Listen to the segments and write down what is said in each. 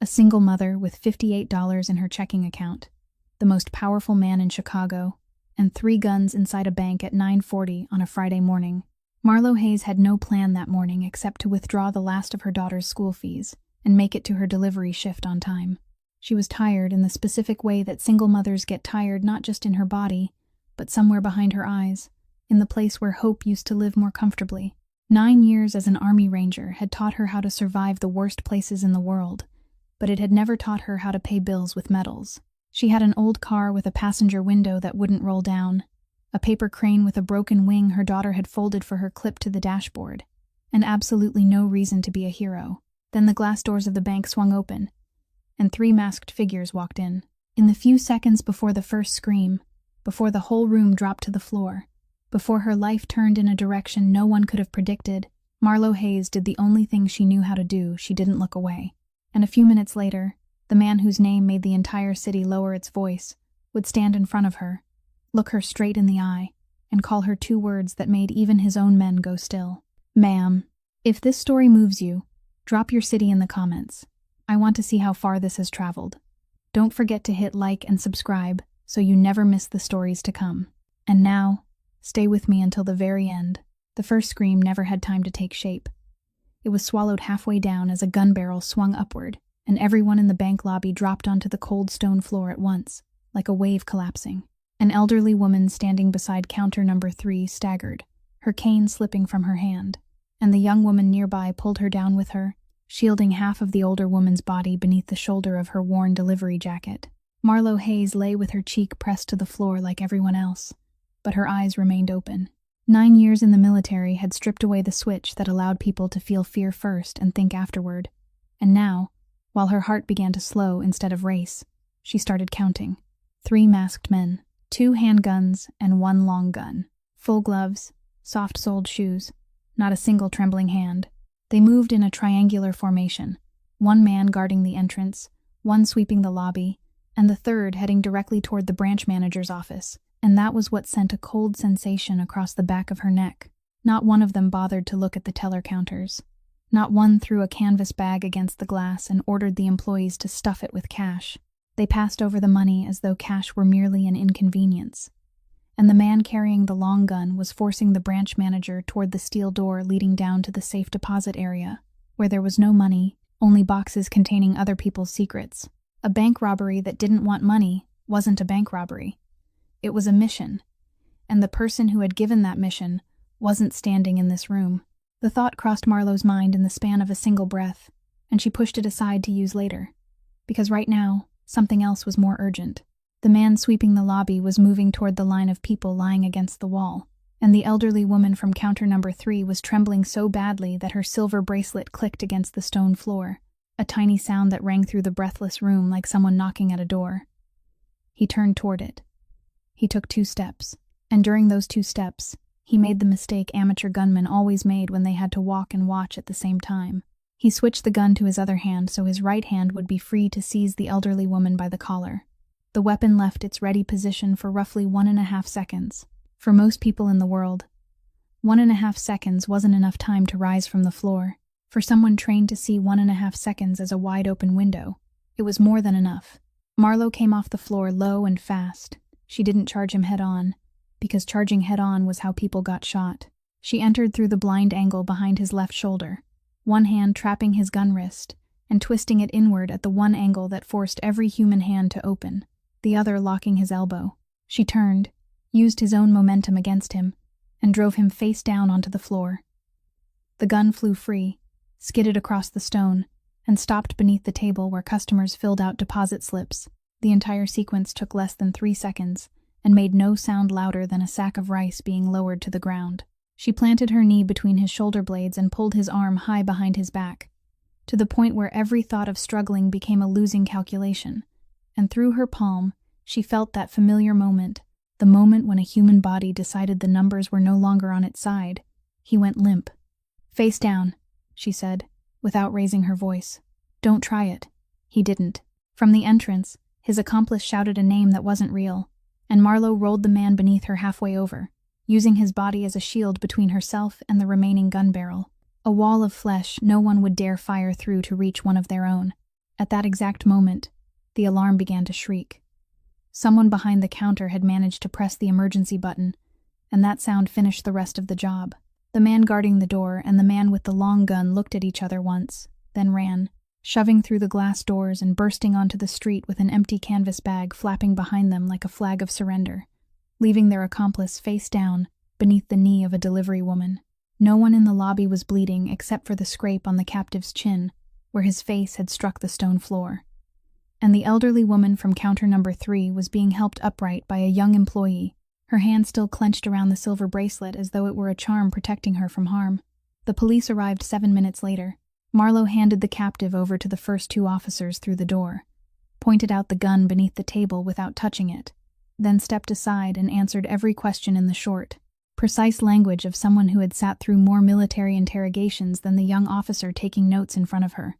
a single mother with $58 in her checking account, the most powerful man in Chicago, and 3 guns inside a bank at 9:40 on a Friday morning. Marlo Hayes had no plan that morning except to withdraw the last of her daughter's school fees and make it to her delivery shift on time. She was tired in the specific way that single mothers get tired, not just in her body, but somewhere behind her eyes, in the place where hope used to live more comfortably. 9 years as an Army Ranger had taught her how to survive the worst places in the world, but it had never taught her how to pay bills with medals. She had an old car with a passenger window that wouldn't roll down, a paper crane with a broken wing her daughter had folded for her clipped to the dashboard, and absolutely no reason to be a hero. Then the glass doors of the bank swung open, and 3 masked figures walked in. In the few seconds before the first scream, before the whole room dropped to the floor, before her life turned in a direction no one could have predicted, Marlo Hayes did the only thing she knew how to do. She didn't look away. And a few minutes later, the man whose name made the entire city lower its voice would stand in front of her, look her straight in the eye, and call her 2 words that made even his own men go still. Ma'am, if this story moves you, drop your city in the comments. I want to see how far this has traveled. Don't forget to hit like and subscribe so you never miss the stories to come. And now, stay with me until the very end. The first scream never had time to take shape. It was swallowed halfway down as a gun barrel swung upward, and everyone in the bank lobby dropped onto the cold stone floor at once, like a wave collapsing. An elderly woman standing beside counter number 3 staggered, her cane slipping from her hand, and the young woman nearby pulled her down with her, shielding half of the older woman's body beneath the shoulder of her worn delivery jacket. Marlo Hayes lay with her cheek pressed to the floor like everyone else, but her eyes remained open. 9 years in the military had stripped away the switch that allowed people to feel fear first and think afterward, and now, while her heart began to slow instead of race, she started counting. 3 masked men, 2 handguns, and 1 long gun. Full gloves, soft-soled shoes, not a single trembling hand. They moved in a triangular formation, 1 man guarding the entrance, 1 sweeping the lobby, and the 3rd heading directly toward the branch manager's office, and that was what sent a cold sensation across the back of her neck. Not one of them bothered to look at the teller counters. Not one threw a canvas bag against the glass and ordered the employees to stuff it with cash. They passed over the money as though cash were merely an inconvenience. And the man carrying the long gun was forcing the branch manager toward the steel door leading down to the safe deposit area, where there was no money, only boxes containing other people's secrets. A bank robbery that didn't want money wasn't a bank robbery. It was a mission, and the person who had given that mission wasn't standing in this room. The thought crossed Marlo's mind in the span of a single breath, and she pushed it aside to use later, because right now, something else was more urgent. The man sweeping the lobby was moving toward the line of people lying against the wall, and the elderly woman from counter number 3 was trembling so badly that her silver bracelet clicked against the stone floor, a tiny sound that rang through the breathless room like someone knocking at a door. He turned toward it. He took 2 steps, and during those 2 steps, he made the mistake amateur gunmen always made when they had to walk and watch at the same time. He switched the gun to his other hand so his right hand would be free to seize the elderly woman by the collar. The weapon left its ready position for roughly 1.5 seconds. For most people in the world, 1.5 seconds wasn't enough time to rise from the floor. For someone trained to see 1.5 seconds as a wide-open window, it was more than enough. Marlo came off the floor low and fast. She didn't charge him head-on, because charging head-on was how people got shot. She entered through the blind angle behind his left shoulder, one hand trapping his gun wrist and twisting it inward at the one angle that forced every human hand to open, the other locking his elbow. She turned, used his own momentum against him, and drove him face down onto the floor. The gun flew free, skidded across the stone, and stopped beneath the table where customers filled out deposit slips. The entire sequence took less than 3 seconds and made no sound louder than a sack of rice being lowered to the ground. She planted her knee between his shoulder blades and pulled his arm high behind his back, to the point where every thought of struggling became a losing calculation, and through her palm she felt that familiar moment, the moment when a human body decided the numbers were no longer on its side. He went limp. "Face down," she said, without raising her voice. "Don't try it." He didn't. From the entrance, his accomplice shouted a name that wasn't real, and Marlo rolled the man beneath her halfway over, using his body as a shield between herself and the remaining gun barrel, a wall of flesh no one would dare fire through to reach one of their own. At that exact moment, the alarm began to shriek. Someone behind the counter had managed to press the emergency button, and that sound finished the rest of the job. The man guarding the door and the man with the long gun looked at each other once, then ran, shoving through the glass doors and bursting onto the street with an empty canvas bag flapping behind them like a flag of surrender, leaving their accomplice face down beneath the knee of a delivery woman. No one in the lobby was bleeding except for the scrape on the captive's chin, where his face had struck the stone floor. And the elderly woman from counter number 3 was being helped upright by a young employee, her hand still clenched around the silver bracelet as though it were a charm protecting her from harm. The police arrived 7 minutes later. Marlowe handed the captive over to the first 2 officers through the door, pointed out the gun beneath the table without touching it, then stepped aside and answered every question in the short, precise language of someone who had sat through more military interrogations than the young officer taking notes in front of her.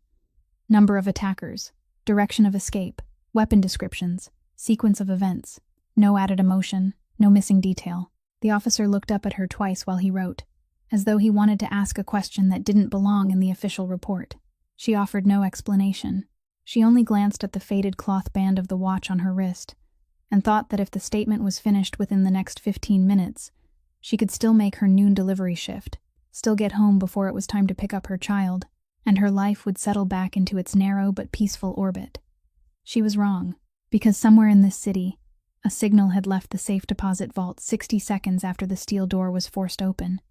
Number of attackers, direction of escape, weapon descriptions, sequence of events, no added emotion, no missing detail. The officer looked up at her twice while he wrote, as though he wanted to ask a question that didn't belong in the official report. She offered no explanation. She only glanced at the faded cloth band of the watch on her wrist, and thought that if the statement was finished within the next 15 minutes, she could still make her noon delivery shift, still get home before it was time to pick up her child, and her life would settle back into its narrow but peaceful orbit. She was wrong, because somewhere in this city, a signal had left the safe deposit vault 60 seconds after the steel door was forced open,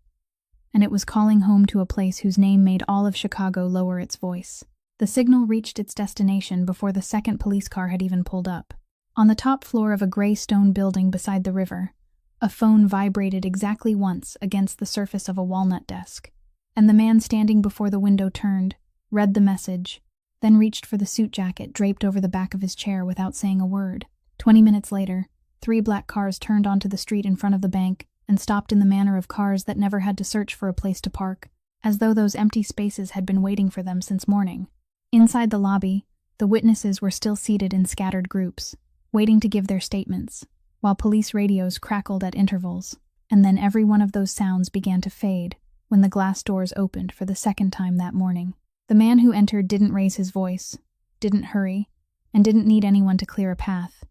and it was calling home to a place whose name made all of Chicago lower its voice. The signal reached its destination before the second police car had even pulled up. On the top floor of a gray stone building beside the river, a phone vibrated exactly once against the surface of a walnut desk, and the man standing before the window turned, read the message, then reached for the suit jacket draped over the back of his chair without saying a word. 20 minutes later, 3 black cars turned onto the street in front of the bank and stopped in the manner of cars that never had to search for a place to park, as though those empty spaces had been waiting for them since morning. Inside the lobby, the witnesses were still seated in scattered groups, waiting to give their statements, while police radios crackled at intervals, and then every one of those sounds began to fade when the glass doors opened for the second time that morning. The man who entered didn't raise his voice, didn't hurry, and didn't need anyone to clear a path.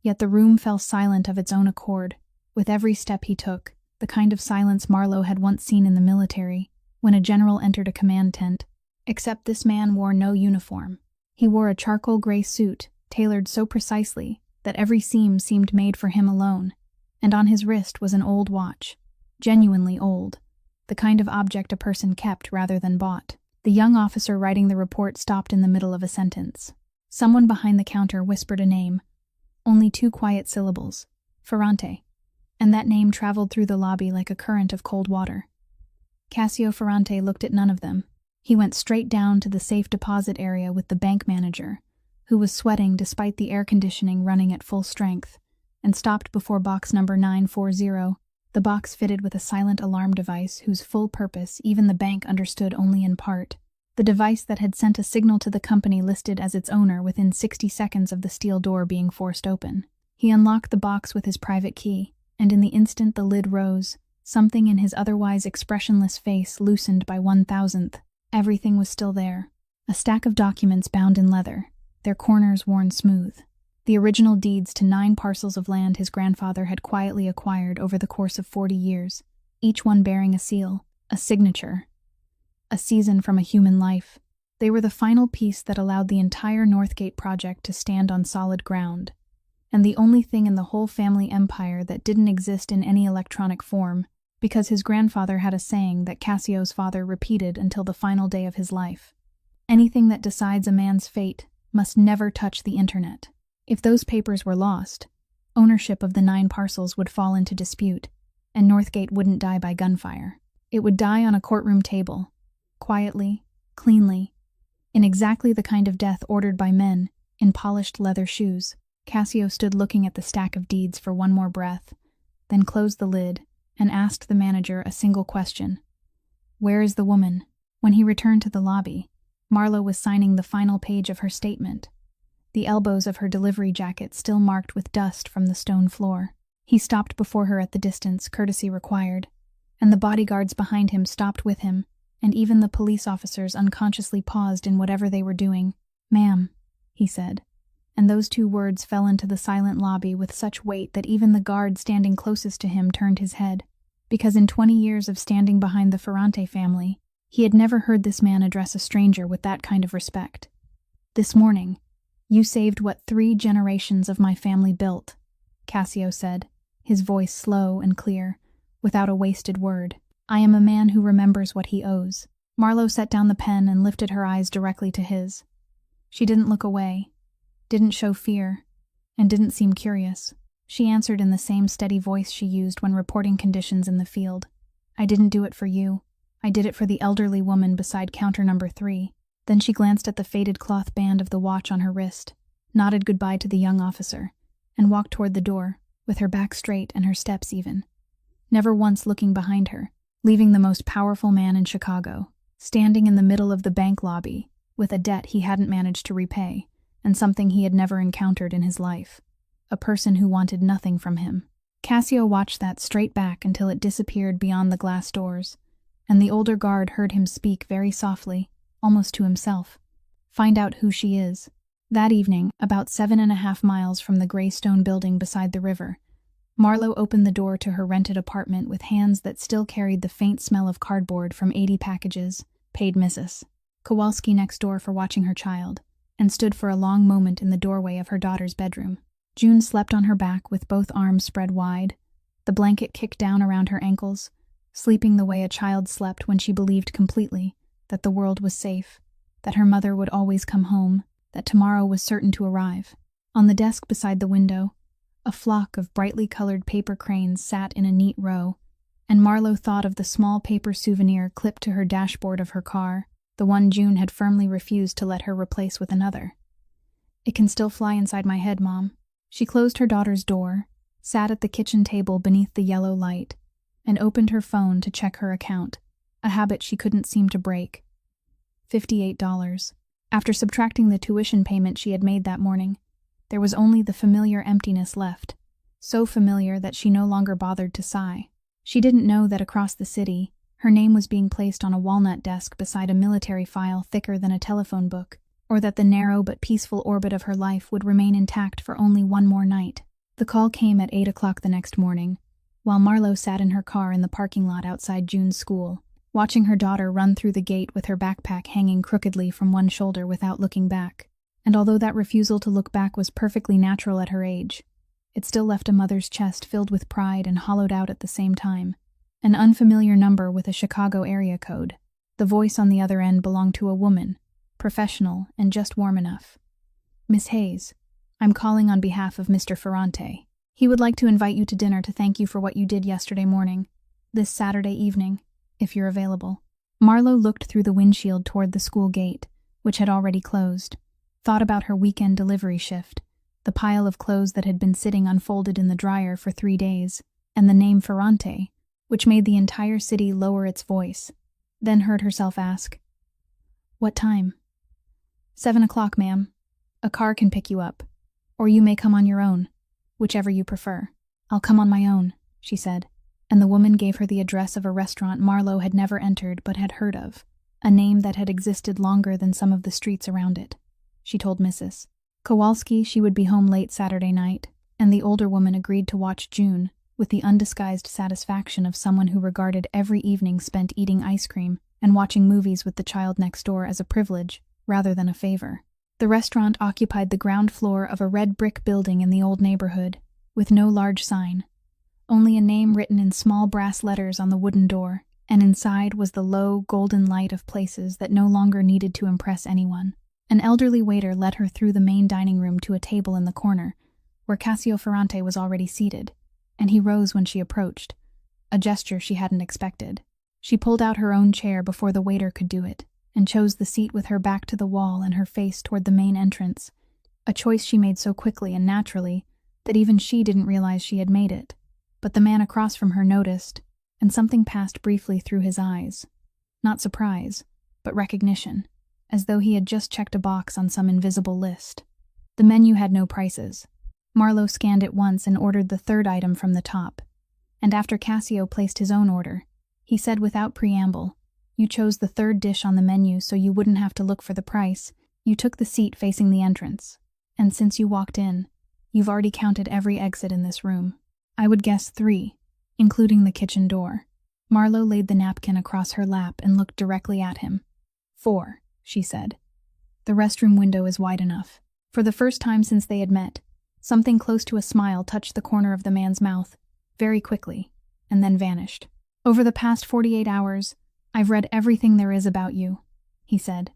Yet the room fell silent of its own accord, with every step he took, the kind of silence Marlowe had once seen in the military, when a general entered a command tent. Except this man wore no uniform. He wore a charcoal gray suit, tailored so precisely that every seam seemed made for him alone, and on his wrist was an old watch, genuinely old, the kind of object a person kept rather than bought. The young officer writing the report stopped in the middle of a sentence. Someone behind the counter whispered a name, only 2 quiet syllables, Ferrante, and that name traveled through the lobby like a current of cold water. Cassio Ferrante looked at none of them. He went straight down to the safe deposit area with the bank manager, who was sweating despite the air conditioning running at full strength, and stopped before box number 940, the box fitted with a silent alarm device whose full purpose even the bank understood only in part, the device that had sent a signal to the company listed as its owner within 60 seconds of the steel door being forced open. He unlocked the box with his private key, and in the instant the lid rose, something in his otherwise expressionless face loosened by 1,000th. Everything was still there. A stack of documents bound in leather, their corners worn smooth. The original deeds to 9 parcels of land his grandfather had quietly acquired over the course of 40 years, each one bearing a seal, a signature, a season from a human life. They were the final piece that allowed the entire Northgate project to stand on solid ground, and the only thing in the whole family empire that didn't exist in any electronic form, because his grandfather had a saying that Cassio's father repeated until the final day of his life. Anything that decides a man's fate must never touch the internet. If those papers were lost, ownership of the 9 parcels would fall into dispute, and Northgate wouldn't die by gunfire. It would die on a courtroom table, quietly, cleanly, in exactly the kind of death ordered by men in polished leather shoes. Cassio stood looking at the stack of deeds for one more breath, then closed the lid and asked the manager a single question. "Where is the woman?" When he returned to the lobby, Marlowe was signing the final page of her statement, the elbows of her delivery jacket still marked with dust from the stone floor. He stopped before her at the distance courtesy required, and the bodyguards behind him stopped with him, and even the police officers unconsciously paused in whatever they were doing. "Ma'am," he said, and those two words fell into the silent lobby with such weight that even the guard standing closest to him turned his head, because in 20 years of standing behind the Ferrante family, he had never heard this man address a stranger with that kind of respect. "This morning, you saved what 3 generations of my family built," Cassio said, his voice slow and clear, without a wasted word. "I am a man who remembers what he owes." Marlowe set down the pen and lifted her eyes directly to his. She didn't look away, didn't show fear, and didn't seem curious. She answered in the same steady voice she used when reporting conditions in the field. "I didn't do it for you. I did it for the elderly woman beside counter number 3. Then she glanced at the faded cloth band of the watch on her wrist, nodded goodbye to the young officer, and walked toward the door, with her back straight and her steps even, never once looking behind her, leaving the most powerful man in Chicago, standing in the middle of the bank lobby, with a debt he hadn't managed to repay, and something he had never encountered in his life. A person who wanted nothing from him. Cassio watched that straight back until it disappeared beyond the glass doors, and the older guard heard him speak very softly, almost to himself. "Find out who she is." That evening, about 7.5 miles from the gray stone building beside the river, Marlowe opened the door to her rented apartment with hands that still carried the faint smell of cardboard from 80 packages, paid Mrs. Kowalski next door for watching her child, and stood for a long moment in the doorway of her daughter's bedroom. June slept on her back with both arms spread wide, the blanket kicked down around her ankles, sleeping the way a child slept when she believed completely that the world was safe, that her mother would always come home, that tomorrow was certain to arrive. On the desk beside the window, a flock of brightly colored paper cranes sat in a neat row, and Marlowe thought of the small paper souvenir clipped to her dashboard of her car, the one June had firmly refused to let her replace with another. "It can still fly inside my head, Mom." She closed her daughter's door, sat at the kitchen table beneath the yellow light, and opened her phone to check her account, a habit she couldn't seem to break. $58. After subtracting the tuition payment she had made that morning, there was only the familiar emptiness left, so familiar that she no longer bothered to sigh. She didn't know that across the city, her name was being placed on a walnut desk beside a military file thicker than a telephone book, or that the narrow but peaceful orbit of her life would remain intact for only one more night. The call came at 8 o'clock the next morning, while Marlowe sat in her car in the parking lot outside June's school, watching her daughter run through the gate with her backpack hanging crookedly from one shoulder without looking back. And although that refusal to look back was perfectly natural at her age, it still left a mother's chest filled with pride and hollowed out at the same time. An unfamiliar number with a Chicago area code. The voice on the other end belonged to a woman, professional and just warm enough. "Miss Hayes, I'm calling on behalf of Mr. Ferrante. He would like to invite you to dinner to thank you for what you did yesterday morning, this Saturday evening, if you're available." Marlowe looked through the windshield toward the school gate, which had already closed, thought about her weekend delivery shift, the pile of clothes that had been sitting unfolded in the dryer for 3 days, and the name Ferrante, which made the entire city lower its voice, then heard herself ask, "What time?" 7 o'clock, ma'am. A car can pick you up, or you may come on your own, whichever you prefer." "I'll come on my own," she said, and the woman gave her the address of a restaurant Marlowe had never entered but had heard of, a name that had existed longer than some of the streets around it. She told Mrs. Kowalski she would be home late Saturday night, and the older woman agreed to watch June with the undisguised satisfaction of someone who regarded every evening spent eating ice cream and watching movies with the child next door as a privilege rather than a favor. The restaurant occupied the ground floor of a red brick building in the old neighborhood, with no large sign, only a name written in small brass letters on the wooden door, and inside was the low, golden light of places that no longer needed to impress anyone. An elderly waiter led her through the main dining room to a table in the corner, where Cassio Ferrante was already seated, and he rose when she approached, a gesture she hadn't expected. She pulled out her own chair before the waiter could do it, and chose the seat with her back to the wall and her face toward the main entrance, a choice she made so quickly and naturally that even she didn't realize she had made it. But the man across from her noticed, and something passed briefly through his eyes. Not surprise, but recognition, as though he had just checked a box on some invisible list. The menu had no prices. Marlowe scanned it once and ordered the third item from the top, and after Cassio placed his own order, he said without preamble, "You chose the third dish on the menu so you wouldn't have to look for the price, You took the seat facing the entrance, and since you walked in, you've already counted every exit in this room. I would guess 3, including the kitchen door. Marlo laid the napkin across her lap and looked directly at him. 4, she said. The restroom window is wide enough. For the first time since they had met, something close to a smile touched the corner of the man's mouth, very quickly, and then vanished. Over the past 48 hours, I've read everything there is about you, he said,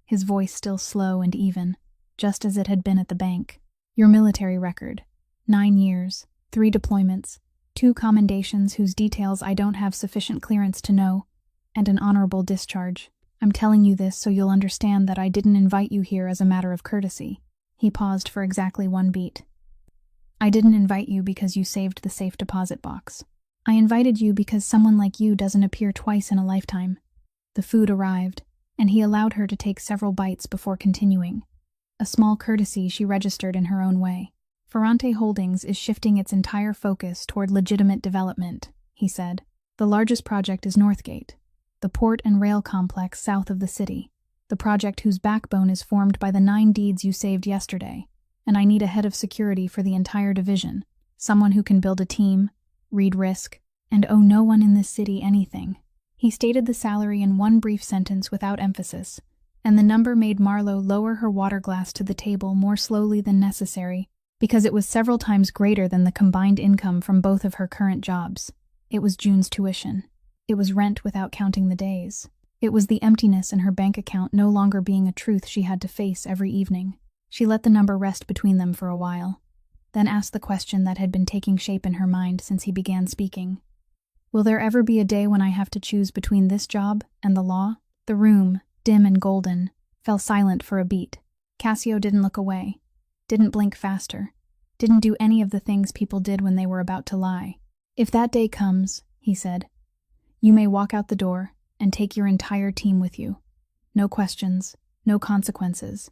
his voice still slow and even, just as it had been at the bank. Your military record, 9 years, 3 deployments, 2 commendations whose details I don't have sufficient clearance to know, and an honorable discharge. I'm telling you this so you'll understand that I didn't invite you here as a matter of courtesy. He paused for exactly 1 beat. I didn't invite you because you saved the safe deposit box. I invited you because someone like you doesn't appear twice in a lifetime. The food arrived, and he allowed her to take several bites before continuing. A small courtesy she registered in her own way. Ferrante Holdings is shifting its entire focus toward legitimate development, he said. The largest project is Northgate, the port and rail complex south of the city, the project whose backbone is formed by the 9 deeds you saved yesterday, and I need a head of security for the entire division, someone who can build a team, read risk, and owe no one in this city anything. He stated the salary in 1 brief sentence without emphasis, and the number made Marlo lower her water glass to the table more slowly than necessary, because it was several times greater than the combined income from both of her current jobs. It was June's tuition. It was rent without counting the days. It was the emptiness in her bank account no longer being a truth she had to face every evening. She let the number rest between them for a while, then asked the question that had been taking shape in her mind since he began speaking. Will there ever be a day when I have to choose between this job and the law? The room, dim and golden, fell silent for a beat. Cassio didn't look away, didn't blink faster, didn't do any of the things people did when they were about to lie. If that day comes, he said, you may walk out the door and take your entire team with you. No questions, no consequences.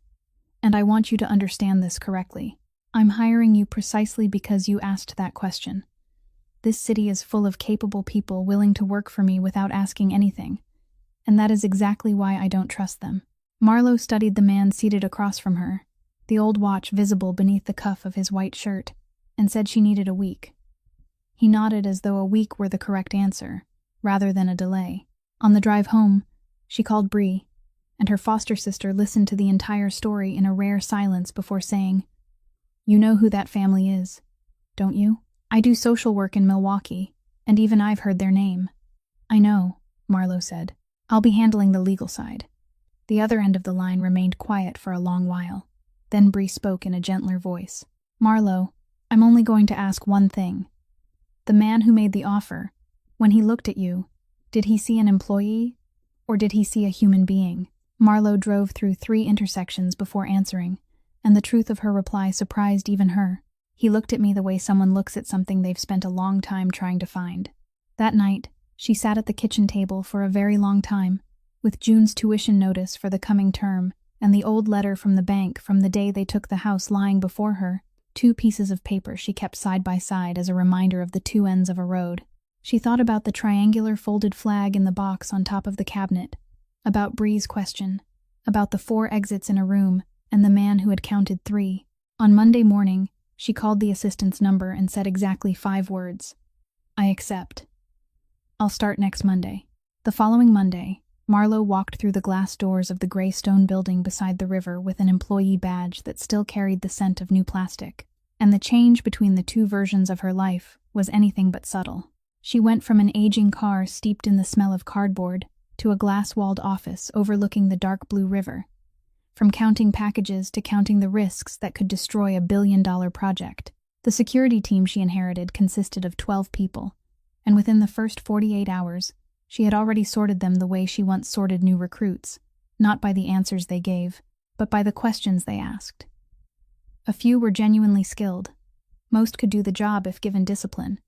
And I want you to understand this correctly. I'm hiring you precisely because you asked that question. This city is full of capable people willing to work for me without asking anything, and that is exactly why I don't trust them. Marlo studied the man seated across from her, the old watch visible beneath the cuff of his white shirt, and said she needed a week. He nodded as though a week were the correct answer, rather than a delay. On the drive home, she called Bree, and her foster sister listened to the entire story in a rare silence before saying, You know who that family is, don't you? I do social work in Milwaukee, and even I've heard their name. I know, Marlo said. I'll be handling the legal side. The other end of the line remained quiet for a long while. Then Bree spoke in a gentler voice. Marlo, I'm only going to ask one thing. The man who made the offer, when he looked at you, did he see an employee, or did he see a human being? Marlo drove through 3 intersections before answering, and the truth of her reply surprised even her. He looked at me the way someone looks at something they've spent a long time trying to find. That night, she sat at the kitchen table for a very long time, with June's tuition notice for the coming term and the old letter from the bank from the day they took the house lying before her, 2 pieces of paper she kept side by side as a reminder of the 2 ends of a road. She thought about the triangular folded flag in the box on top of the cabinet, about Bree's question, about the 4 exits in a room, and the man who had counted 3. On Monday morning, she called the assistant's number and said exactly 5 words. I accept. I'll start next Monday. The following Monday, Marlo walked through the glass doors of the gray stone building beside the river with an employee badge that still carried the scent of new plastic, and the change between the 2 versions of her life was anything but subtle. She went from an aging car steeped in the smell of cardboard to a glass-walled office overlooking the dark blue river, from counting packages to counting the risks that could destroy a billion-dollar project. The security team she inherited consisted of 12 people, and within the first 48 hours, she had already sorted them the way she once sorted new recruits, not by the answers they gave, but by the questions they asked. A few were genuinely skilled. Most could do the job if given discipline,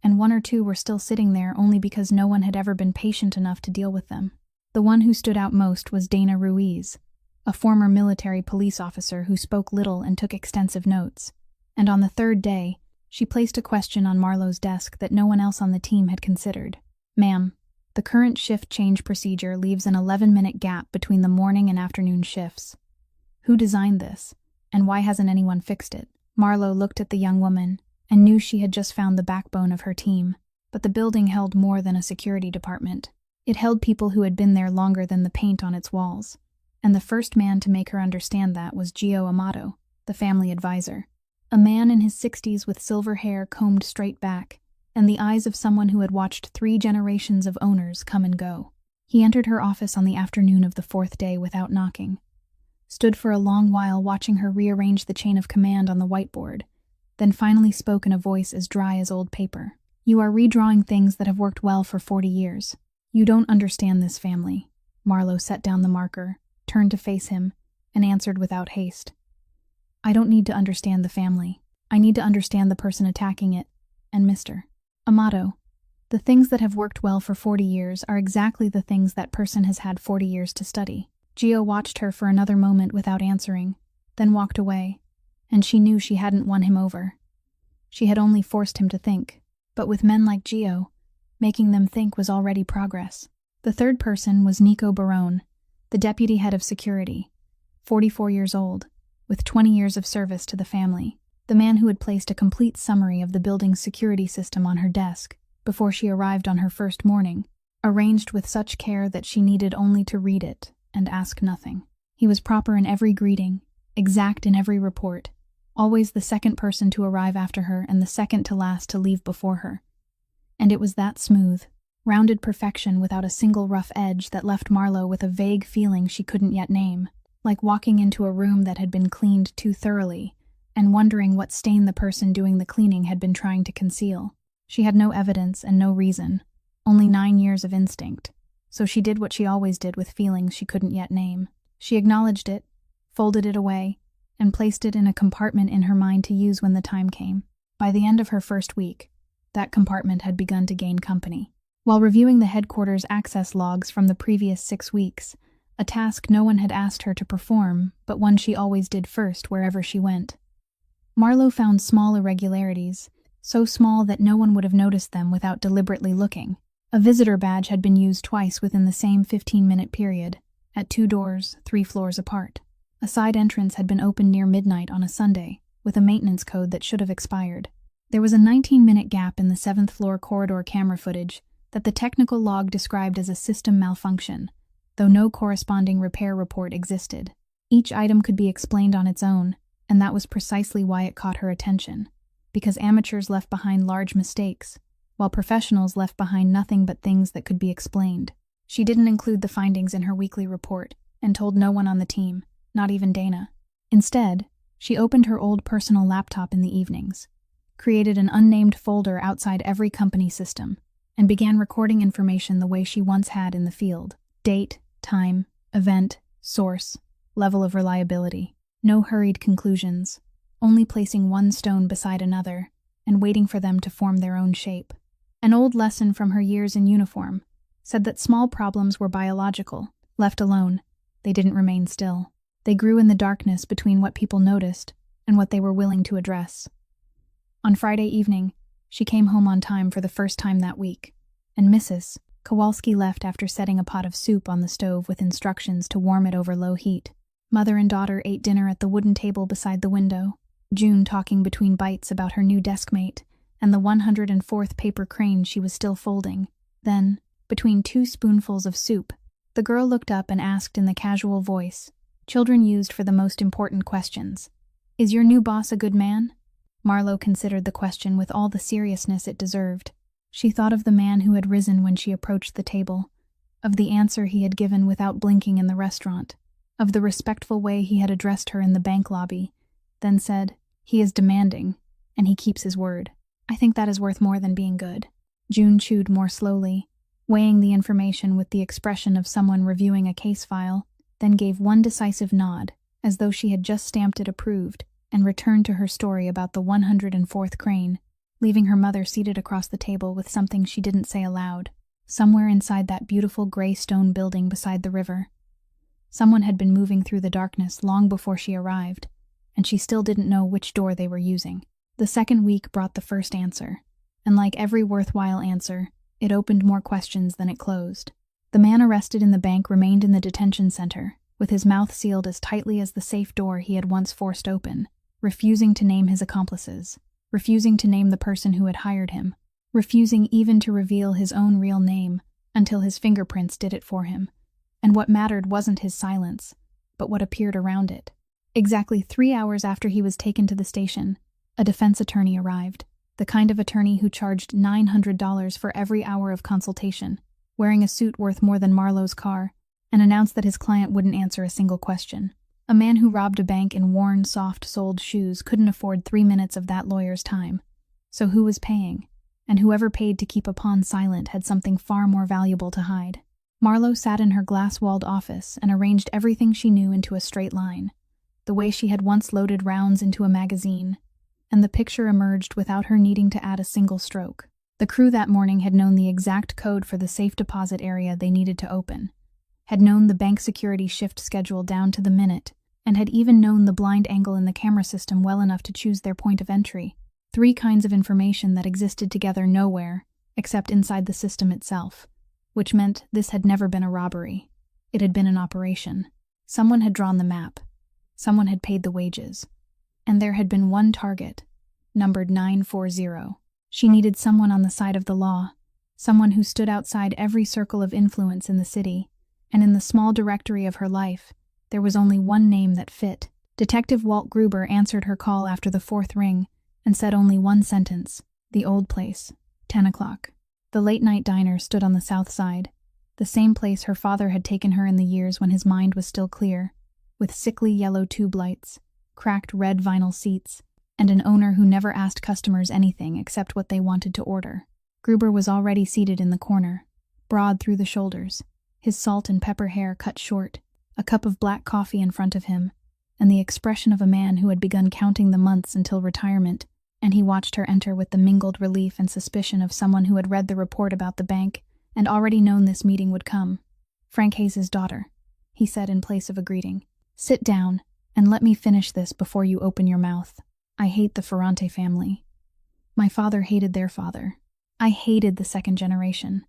and 1 or 2 were still sitting there only because no one had ever been patient enough to deal with them. The one who stood out most was Dana Ruiz, a former military police officer who spoke little and took extensive notes, and on the 3rd day, she placed a question on Marlo's desk that no one else on the team had considered. Ma'am, the current shift change procedure leaves an 11-minute gap between the morning and afternoon shifts. Who designed this? And why hasn't anyone fixed it? Marlo looked at the young woman and knew she had just found the backbone of her team. But the building held more than a security department. It held people who had been there longer than the paint on its walls. And the first man to make her understand that was Gio Amato, the family advisor. A man in his 60s with silver hair combed straight back, and the eyes of someone who had watched 3 generations of owners come and go. He entered her office on the afternoon of the 4th day without knocking, stood for a long while watching her rearrange the chain of command on the whiteboard, then finally spoke in a voice as dry as old paper. You are redrawing things that have worked well for 40 years. You don't understand this family. Marlo set down the marker, turned to face him, and answered without haste. I don't need to understand the family. I need to understand the person attacking it, and Mr. Amato. The things that have worked well for 40 years are exactly the things that person has had 40 years to study. Gio watched her for another moment without answering, then walked away, and she knew she hadn't won him over. She had only forced him to think. But with men like Gio, making them think was already progress. The third person was Nico Barone, the deputy head of security, 44 years old, with 20 years of service to the family, the man who had placed a complete summary of the building's security system on her desk before she arrived on her first morning, arranged with such care that she needed only to read it and ask nothing. He was proper in every greeting, exact in every report, always the second person to arrive after her and the second to last to leave before her. And it was that smooth, rounded perfection without a single rough edge that left Marlo with a vague feeling she couldn't yet name, like walking into a room that had been cleaned too thoroughly and wondering what stain the person doing the cleaning had been trying to conceal. She had no evidence and no reason, only 9 years of instinct, so she did what she always did with feelings she couldn't yet name. She acknowledged it, folded it away, and placed it in a compartment in her mind to use when the time came. By the end of her first week, that compartment had begun to gain company. While reviewing the headquarters access logs from the previous 6 weeks, a task no one had asked her to perform, but one she always did first wherever she went. Marlo found small irregularities, so small that no one would have noticed them without deliberately looking. A visitor badge had been used twice within the same 15-minute period, at 2 doors, 3 floors apart. A side entrance had been opened near midnight on a Sunday, with a maintenance code that should have expired. There was a 19-minute gap in the 7th floor corridor camera footage that the technical log described as a system malfunction, though no corresponding repair report existed. Each item could be explained on its own, and that was precisely why it caught her attention, because amateurs left behind large mistakes, while professionals left behind nothing but things that could be explained. She didn't include the findings in her weekly report, and told no one on the team, not even Dana. Instead, she opened her old personal laptop in the evenings, created an unnamed folder outside every company system, and began recording information the way she once had in the field. Date, time, event, source, level of reliability. No hurried conclusions, only placing one stone beside another and waiting for them to form their own shape. An old lesson from her years in uniform said that small problems were biological. Left alone, they didn't remain still. They grew in the darkness between what people noticed and what they were willing to address. On Friday evening, she came home on time for the first time that week, and Mrs. Kowalski left after setting a pot of soup on the stove with instructions to warm it over low heat. Mother and daughter ate dinner at the wooden table beside the window, June talking between bites about her new deskmate and the 104th paper crane she was still folding. Then, between 2 spoonfuls of soup, the girl looked up and asked in the casual voice children used for the most important questions, "Is your new boss a good man?" Marlo considered the question with all the seriousness it deserved. She thought of the man who had risen when she approached the table, of the answer he had given without blinking in the restaurant, of the respectful way he had addressed her in the bank lobby, then said, "He is demanding, and he keeps his word. I think that is worth more than being good." June chewed more slowly, weighing the information with the expression of someone reviewing a case file, then gave one decisive nod, as though she had just stamped it approved, and returned to her story about the 104th crane, leaving her mother seated across the table with something she didn't say aloud. Somewhere inside that beautiful gray stone building beside the river, someone had been moving through the darkness long before she arrived, and she still didn't know which door they were using. The second week brought the first answer, and like every worthwhile answer, it opened more questions than it closed. The man arrested in the bank remained in the detention center, with his mouth sealed as tightly as the safe door he had once forced open, refusing to name his accomplices, refusing to name the person who had hired him, refusing even to reveal his own real name until his fingerprints did it for him. And what mattered wasn't his silence, but what appeared around it. Exactly 3 hours after he was taken to the station, a defense attorney arrived, the kind of attorney who charged $900 for every hour of consultation, wearing a suit worth more than Marlowe's car, and announced that his client wouldn't answer a single question. A man who robbed a bank in worn, soft-soled shoes couldn't afford 3 minutes of that lawyer's time. So who was paying? And whoever paid to keep a pawn silent had something far more valuable to hide. Marlowe sat in her glass-walled office and arranged everything she knew into a straight line, the way she had once loaded rounds into a magazine, and the picture emerged without her needing to add a single stroke. The crew that morning had known the exact code for the safe deposit area they needed to open, had known the bank security shift schedule down to the minute, and had even known the blind angle in the camera system well enough to choose their point of entry. 3 kinds of information that existed together nowhere, except inside the system itself, which meant this had never been a robbery. It had been an operation. Someone had drawn the map. Someone had paid the wages. And there had been one target, numbered 940. She needed someone on the side of the law, someone who stood outside every circle of influence in the city, and in the small directory of her life, there was only one name that fit. Detective Walt Gruber answered her call after the 4th ring, and said only one sentence: the old place, 10 o'clock. The late-night diner stood on the south side, the same place her father had taken her in the years when his mind was still clear, with sickly yellow tube lights, cracked red vinyl seats, and an owner who never asked customers anything except what they wanted to order. Gruber was already seated in the corner, broad through the shoulders, his salt and pepper hair cut short, a cup of black coffee in front of him, and the expression of a man who had begun counting the months until retirement, and he watched her enter with the mingled relief and suspicion of someone who had read the report about the bank and already known this meeting would come. "Frank Hayes' daughter," he said in place of a greeting. "Sit down, and let me finish this before you open your mouth. I hate the Ferrante family. My father hated their father. I hated the 2nd generation.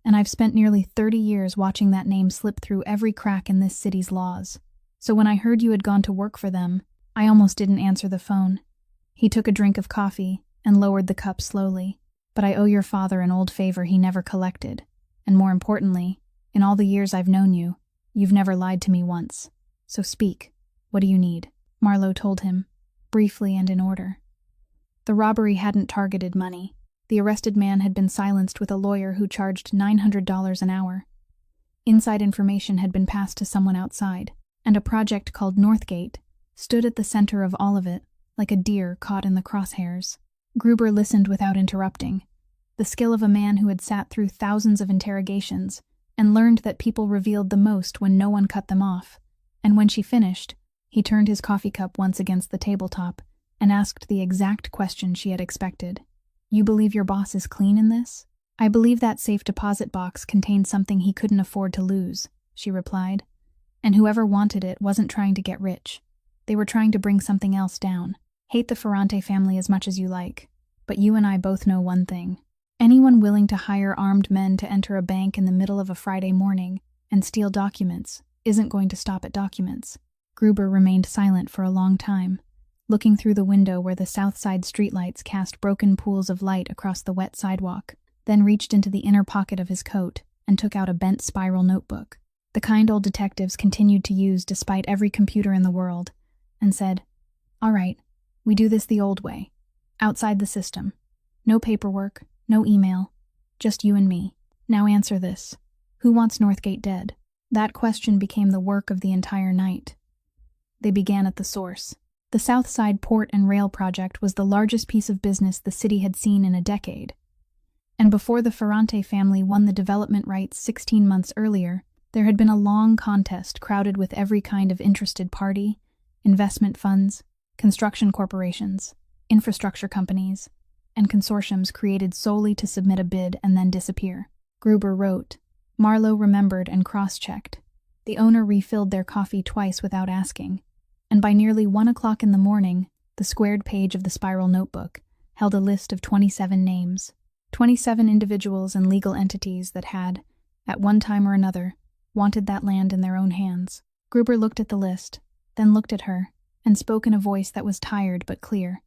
And I've spent nearly 30 years watching that name slip through every crack in this city's laws. So when I heard you had gone to work for them, I almost didn't answer the phone." He took a drink of coffee and lowered the cup slowly. "But I owe your father an old favor he never collected. And more importantly, in all the years I've known you, you've never lied to me once. So speak. What do you need?" Marlowe told him, briefly and in order. The robbery hadn't targeted money. The arrested man had been silenced with a lawyer who charged $900 an hour. Inside information had been passed to someone outside, and a project called Northgate stood at the center of all of it, like a deer caught in the crosshairs. Gruber listened without interrupting, the skill of a man who had sat through thousands of interrogations and learned that people revealed the most when no one cut them off. And when she finished, he turned his coffee cup once against the tabletop and asked the exact question she had expected. "You believe your boss is clean in this?" "I believe that safe deposit box contained something he couldn't afford to lose," she replied. "And whoever wanted it wasn't trying to get rich. They were trying to bring something else down. Hate the Ferrante family as much as you like, but you and I both know one thing. Anyone willing to hire armed men to enter a bank in the middle of a Friday morning and steal documents isn't going to stop at documents." Gruber remained silent for a long time, looking through the window where the south side streetlights cast broken pools of light across the wet sidewalk, then reached into the inner pocket of his coat and took out a bent spiral notebook, the kind old detectives continued to use despite every computer in the world, and said, "All right, we do this the old way, outside the system. No paperwork, no email, just you and me. Now answer this. Who wants Northgate dead?" That question became the work of the entire night. They began at the source. The South Side Port and Rail Project was the largest piece of business the city had seen in a decade. And before the Ferrante family won the development rights 16 months earlier, there had been a long contest crowded with every kind of interested party, investment funds, construction corporations, infrastructure companies, and consortiums created solely to submit a bid and then disappear. Gruber wrote. Marlowe remembered and cross-checked. The owner refilled their coffee twice without asking, and by nearly 1 o'clock in the morning, the squared page of the spiral notebook held a list of 27 names, 27 individuals and legal entities that had, at one time or another, wanted that land in their own hands. Gruber looked at the list, then looked at her, and spoke in a voice that was tired but clear.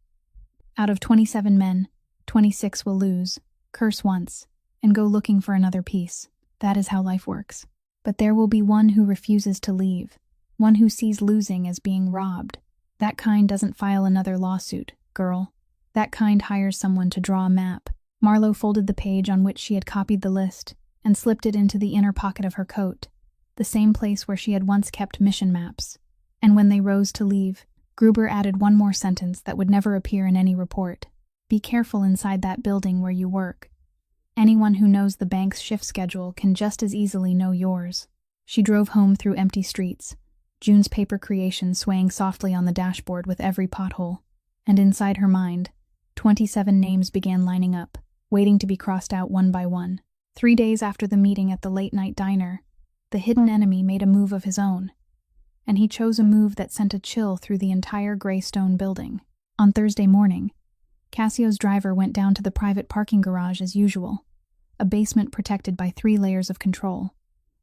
Out of 27 men, 26 will lose, curse once, and go looking for another piece. That is how life works. But there will be one who refuses to leave, one who sees losing as being robbed. That kind doesn't file another lawsuit, girl. That kind hires someone to draw a map. Marlowe folded the page on which she had copied the list and slipped it into the inner pocket of her coat, the same place where she had once kept mission maps. And when they rose to leave, Gruber added one more sentence that would never appear in any report. Be careful inside that building where you work. Anyone who knows the bank's shift schedule can just as easily know yours. She drove home through empty streets, June's paper creation swaying softly on the dashboard with every pothole, and inside her mind, 27 names began lining up, waiting to be crossed out one by one. 3 days after the meeting at the late-night diner, the hidden enemy made a move of his own, and he chose a move that sent a chill through the entire gray stone building. On Thursday morning, Cassio's driver went down to the private parking garage as usual, a basement protected by 3 layers of control,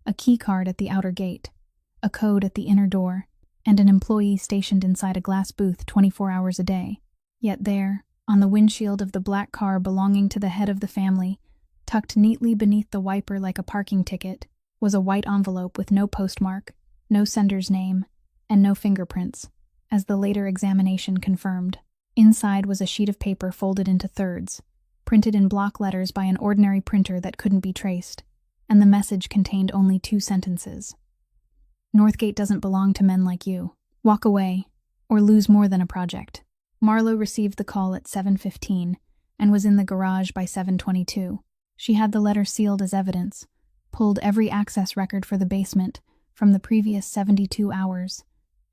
a key card at the outer gate, a code at the inner door, and an employee stationed inside a glass booth 24 hours a day. Yet there, on the windshield of the black car belonging to the head of the family, tucked neatly beneath the wiper like a parking ticket, was a white envelope with no postmark, no sender's name, and no fingerprints, as the later examination confirmed. Inside was a sheet of paper folded into thirds, printed in block letters by an ordinary printer that couldn't be traced, and the message contained only 2 sentences. Northgate doesn't belong to men like you. Walk away, or lose more than a project. Marlowe received the call at 7:15 and was in the garage by 7:22. She had the letter sealed as evidence, pulled every access record for the basement from the previous 72 hours,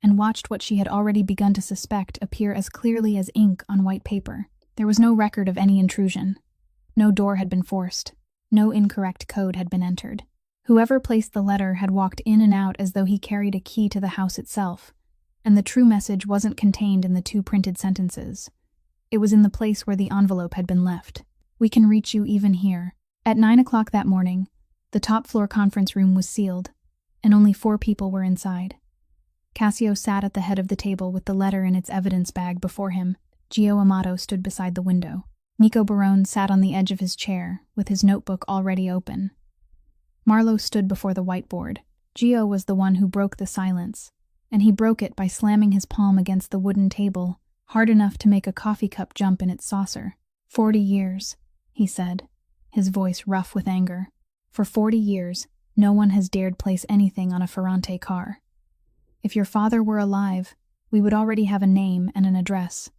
and watched what she had already begun to suspect appear as clearly as ink on white paper. There was no record of any intrusion. No door had been forced. No incorrect code had been entered. Whoever placed the letter had walked in and out as though he carried a key to the house itself, and the true message wasn't contained in the 2 printed sentences. It was in the place where the envelope had been left. We can reach you even here. At 9 o'clock that morning, the top-floor conference room was sealed, and only 4 people were inside. Cassio sat at the head of the table with the letter in its evidence bag before him. Gio Amato stood beside the window. Nico Barone sat on the edge of his chair, with his notebook already open. Marlowe stood before the whiteboard. Gio was the one who broke the silence, and he broke it by slamming his palm against the wooden table, hard enough to make a coffee cup jump in its saucer. 40 years, he said, his voice rough with anger. For 40 years, no one has dared place anything on a Ferrante car. If your father were alive, we would already have a name and an address.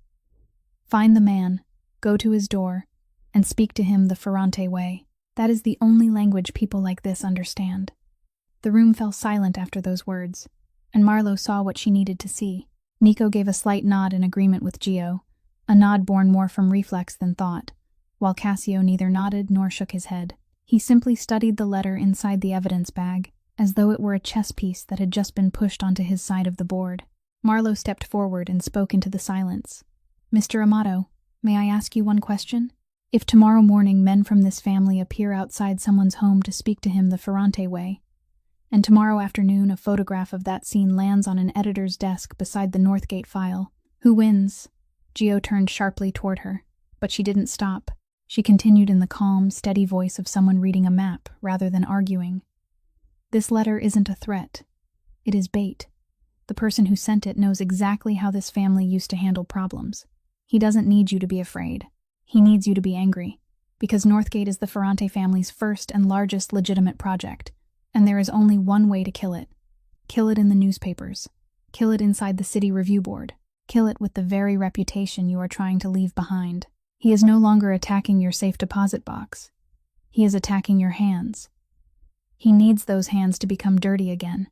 Find the man, go to his door, and speak to him the Ferrante way. That is the only language people like this understand. The room fell silent after those words, and Marlowe saw what she needed to see. Nico gave a slight nod in agreement with Gio, a nod born more from reflex than thought, while Cassio neither nodded nor shook his head. He simply studied the letter inside the evidence bag, as though it were a chess piece that had just been pushed onto his side of the board. Marlowe stepped forward and spoke into the silence. Mr. Amato, may I ask you one question? If tomorrow morning men from this family appear outside someone's home to speak to him the Ferrante way, and tomorrow afternoon a photograph of that scene lands on an editor's desk beside the Northgate file, who wins? Gio turned sharply toward her, but she didn't stop. She continued in the calm, steady voice of someone reading a map rather than arguing. This letter isn't a threat. It is bait. The person who sent it knows exactly how this family used to handle problems. He doesn't need you to be afraid. He needs you to be angry, because Northgate is the Ferrante family's first and largest legitimate project, and there is only one way to kill it. Kill it in the newspapers. Kill it inside the city review board. Kill it with the very reputation you are trying to leave behind. He is no longer attacking your safe deposit box. He is attacking your hands. He needs those hands to become dirty again.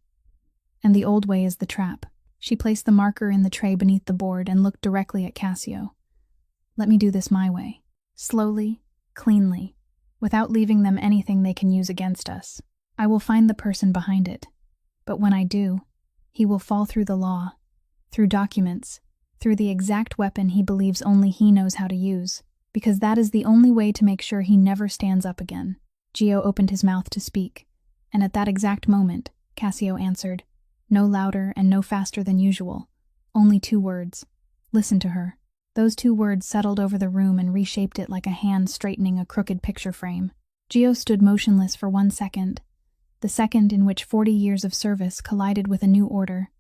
And the old way is the trap. She placed the marker in the tray beneath the board and looked directly at Cassio. Let me do this my way. Slowly, cleanly, without leaving them anything they can use against us. I will find the person behind it. But when I do, he will fall through the law, through documents, through the exact weapon he believes only he knows how to use, because that is the only way to make sure he never stands up again. Gio opened his mouth to speak, and at that exact moment, Cassio answered, no louder and no faster than usual. Only 2 words. Listen to her. Those 2 words settled over the room and reshaped it like a hand straightening a crooked picture frame. Gio stood motionless for 1 second, the second in which 40 years of service collided with a new order,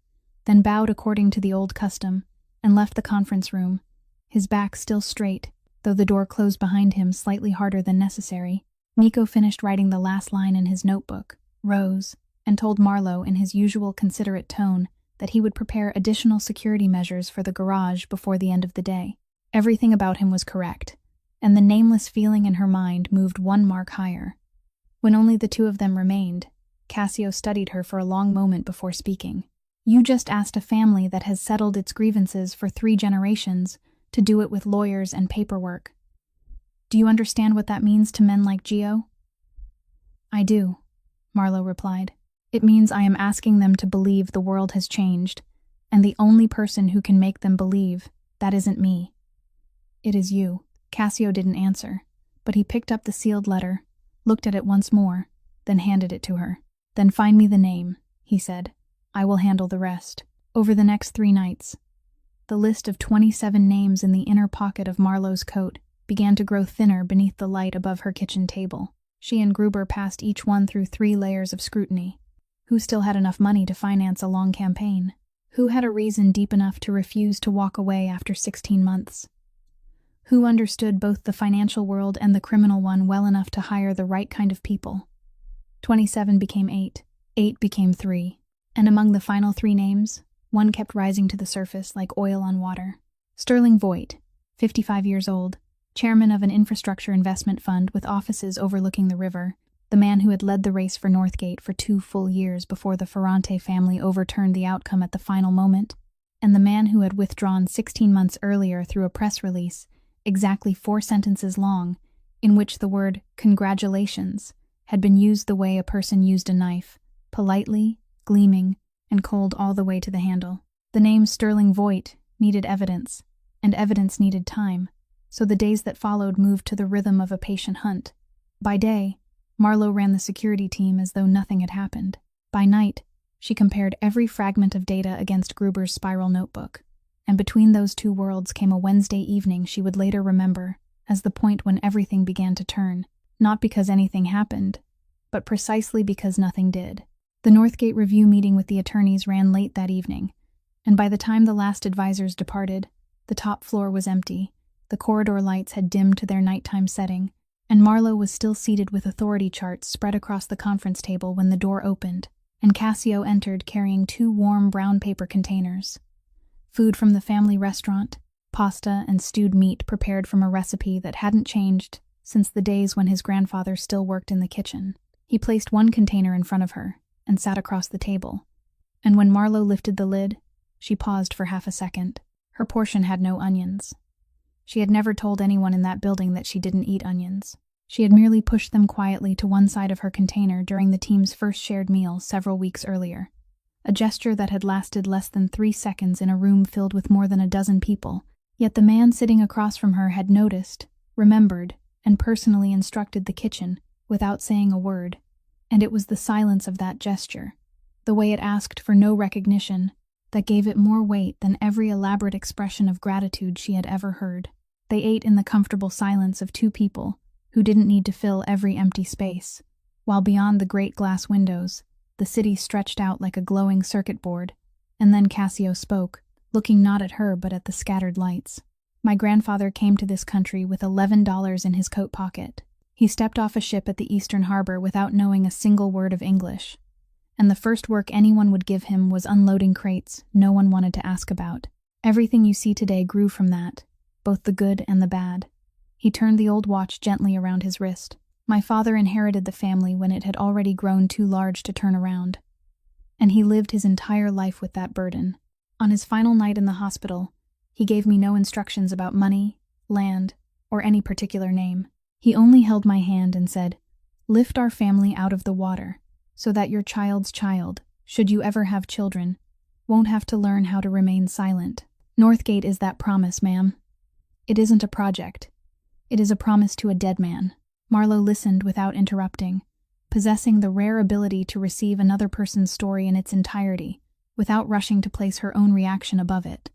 then bowed according to the old custom, and left the conference room, his back still straight, though the door closed behind him slightly harder than necessary. Nico finished writing the last line in his notebook, rose, and told Marlo in his usual considerate tone that he would prepare additional security measures for the garage before the end of the day. Everything about him was correct, and the nameless feeling in her mind moved 1 mark higher. When only the 2 of them remained, Cassio studied her for a long moment before speaking. You just asked a family that has settled its grievances for 3 generations to do it with lawyers and paperwork. Do you understand what that means to men like Gio? I do, Marlo replied. It means I am asking them to believe the world has changed, and the only person who can make them believe, that isn't me. It is you. Cassio didn't answer, but he picked up the sealed letter, looked at it once more, then handed it to her. Then find me the name, he said. I will handle the rest. Over the next 3 nights, the list of 27 names in the inner pocket of Marlo's coat began to grow thinner beneath the light above her kitchen table. She and Gruber passed each one through 3 layers of scrutiny. Who still had enough money to finance a long campaign? Who had a reason deep enough to refuse to walk away after 16 months? Who understood both the financial world and the criminal one well enough to hire the right kind of people? 27 became 8. 8 became 3. And among the final 3 names, one kept rising to the surface like oil on water. Sterling Voigt, 55 years old, chairman of an infrastructure investment fund with offices overlooking the river, the man who had led the race for Northgate for 2 full years before the Ferrante family overturned the outcome at the final moment, and the man who had withdrawn 16 months earlier through a press release, exactly 4 sentences long, in which the word "congratulations" had been used the way a person used a knife, politely, gleaming, and cold all the way to the handle. The name Sterling Voigt needed evidence, and evidence needed time, so the days that followed moved to the rhythm of a patient hunt. By day, Marlo ran the security team as though nothing had happened. By night, she compared every fragment of data against Gruber's spiral notebook, and between those 2 worlds came a Wednesday evening she would later remember as the point when everything began to turn, not because anything happened, but precisely because nothing did. The Northgate review meeting with the attorneys ran late that evening, and by the time the last advisors departed, the top floor was empty, the corridor lights had dimmed to their nighttime setting, and Marlo was still seated with authority charts spread across the conference table when the door opened, and Cassio entered carrying 2 warm brown paper containers. Food from the family restaurant, pasta and stewed meat prepared from a recipe that hadn't changed since the days when his grandfather still worked in the kitchen. He placed one container in front of her and sat across the table, and when Marlo lifted the lid, she paused for half a second. Her portion had no onions. She had never told anyone in that building that she didn't eat onions. She had merely pushed them quietly to one side of her container during the team's first shared meal several weeks earlier, a gesture that had lasted less than 3 seconds in a room filled with more than a dozen people, yet the man sitting across from her had noticed, remembered, and personally instructed the kitchen without saying a word, and it was the silence of that gesture, the way it asked for no recognition, that gave it more weight than every elaborate expression of gratitude she had ever heard. They ate in the comfortable silence of 2 people who didn't need to fill every empty space, while beyond the great glass windows, the city stretched out like a glowing circuit board. And then Cassio spoke, looking not at her but at the scattered lights. My grandfather came to this country with $11 in his coat pocket. He stepped off a ship at the Eastern Harbor without knowing a single word of English, and the first work anyone would give him was unloading crates no one wanted to ask about. Everything you see today grew from that, both the good and the bad. He turned the old watch gently around his wrist. My father inherited the family when it had already grown too large to turn around, and he lived his entire life with that burden. On his final night in the hospital, he gave me no instructions about money, land, or any particular name. He only held my hand and said, "Lift our family out of the water, so that your child's child, should you ever have children, won't have to learn how to remain silent. Northgate is that promise, ma'am. It isn't a project. It is a promise to a dead man." Marlo listened without interrupting, possessing the rare ability to receive another person's story in its entirety, without rushing to place her own reaction above it.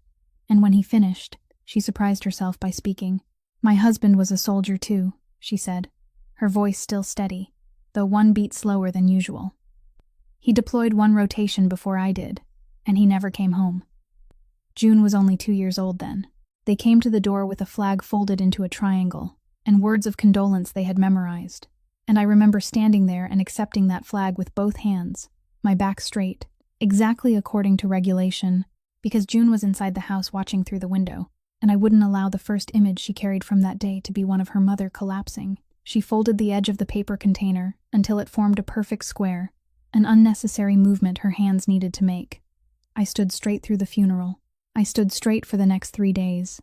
And when he finished, she surprised herself by speaking. "My husband was a soldier too," she said, her voice still steady, though one beat slower than usual. "He deployed one rotation before I did, and he never came home." June was only 2 years old then. They came to the door with a flag folded into a triangle, and words of condolence they had memorized. And I remember standing there and accepting that flag with both hands, my back straight, exactly according to regulation, because June was inside the house watching through the window, and I wouldn't allow the first image she carried from that day to be one of her mother collapsing. She folded the edge of the paper container until it formed a perfect square, an unnecessary movement her hands needed to make. I stood straight through the funeral. I stood straight for the next 3 days,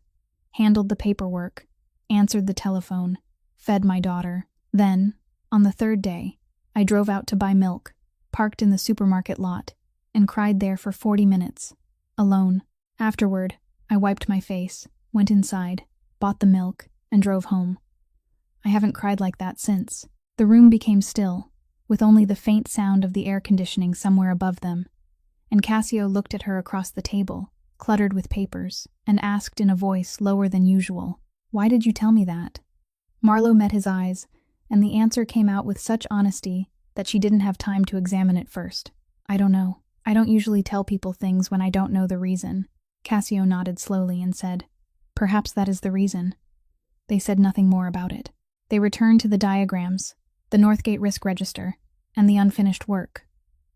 handled the paperwork, answered the telephone, fed my daughter. Then, on the 3rd day, I drove out to buy milk, parked in the supermarket lot, and cried there for 40 minutes, alone. Afterward, I wiped my face, went inside, bought the milk, and drove home. I haven't cried like that since. The room became still, with only the faint sound of the air conditioning somewhere above them, and Cassio looked at her across the table, cluttered with papers, and asked in a voice lower than usual, "Why did you tell me that?" Marlo met his eyes, and the answer came out with such honesty that she didn't have time to examine it first. "I don't know. I don't usually tell people things when I don't know the reason." Cassio nodded slowly and said, "Perhaps that is the reason." They said nothing more about it. They returned to the diagrams, the Northgate risk register, and the unfinished work.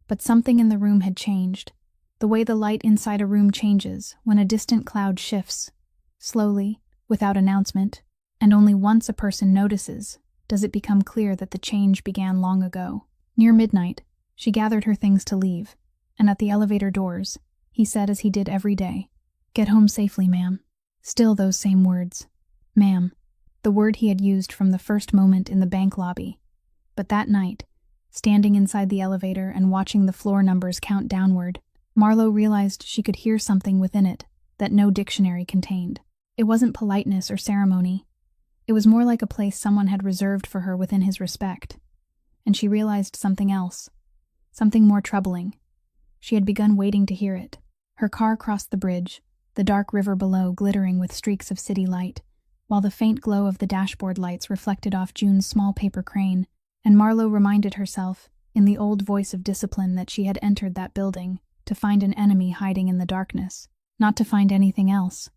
But something in the room had changed, the way the light inside a room changes when a distant cloud shifts, slowly, without announcement, and only once a person notices does it become clear that the change began long ago. Near midnight, she gathered her things to leave, and at the elevator doors, he said as he did every day, "Get home safely, ma'am." Still those same words. Ma'am, the word he had used from the first moment in the bank lobby. But that night, standing inside the elevator and watching the floor numbers count downward, Marlo realized she could hear something within it that no dictionary contained. It wasn't politeness or ceremony. It was more like a place someone had reserved for her within his respect. And she realized something else, something more troubling. She had begun waiting to hear it. Her car crossed the bridge, the dark river below glittering with streaks of city light, while the faint glow of the dashboard lights reflected off June's small paper crane, and Marlo reminded herself, in the old voice of discipline, that she had entered that building to find an enemy hiding in the darkness, not to find anything else.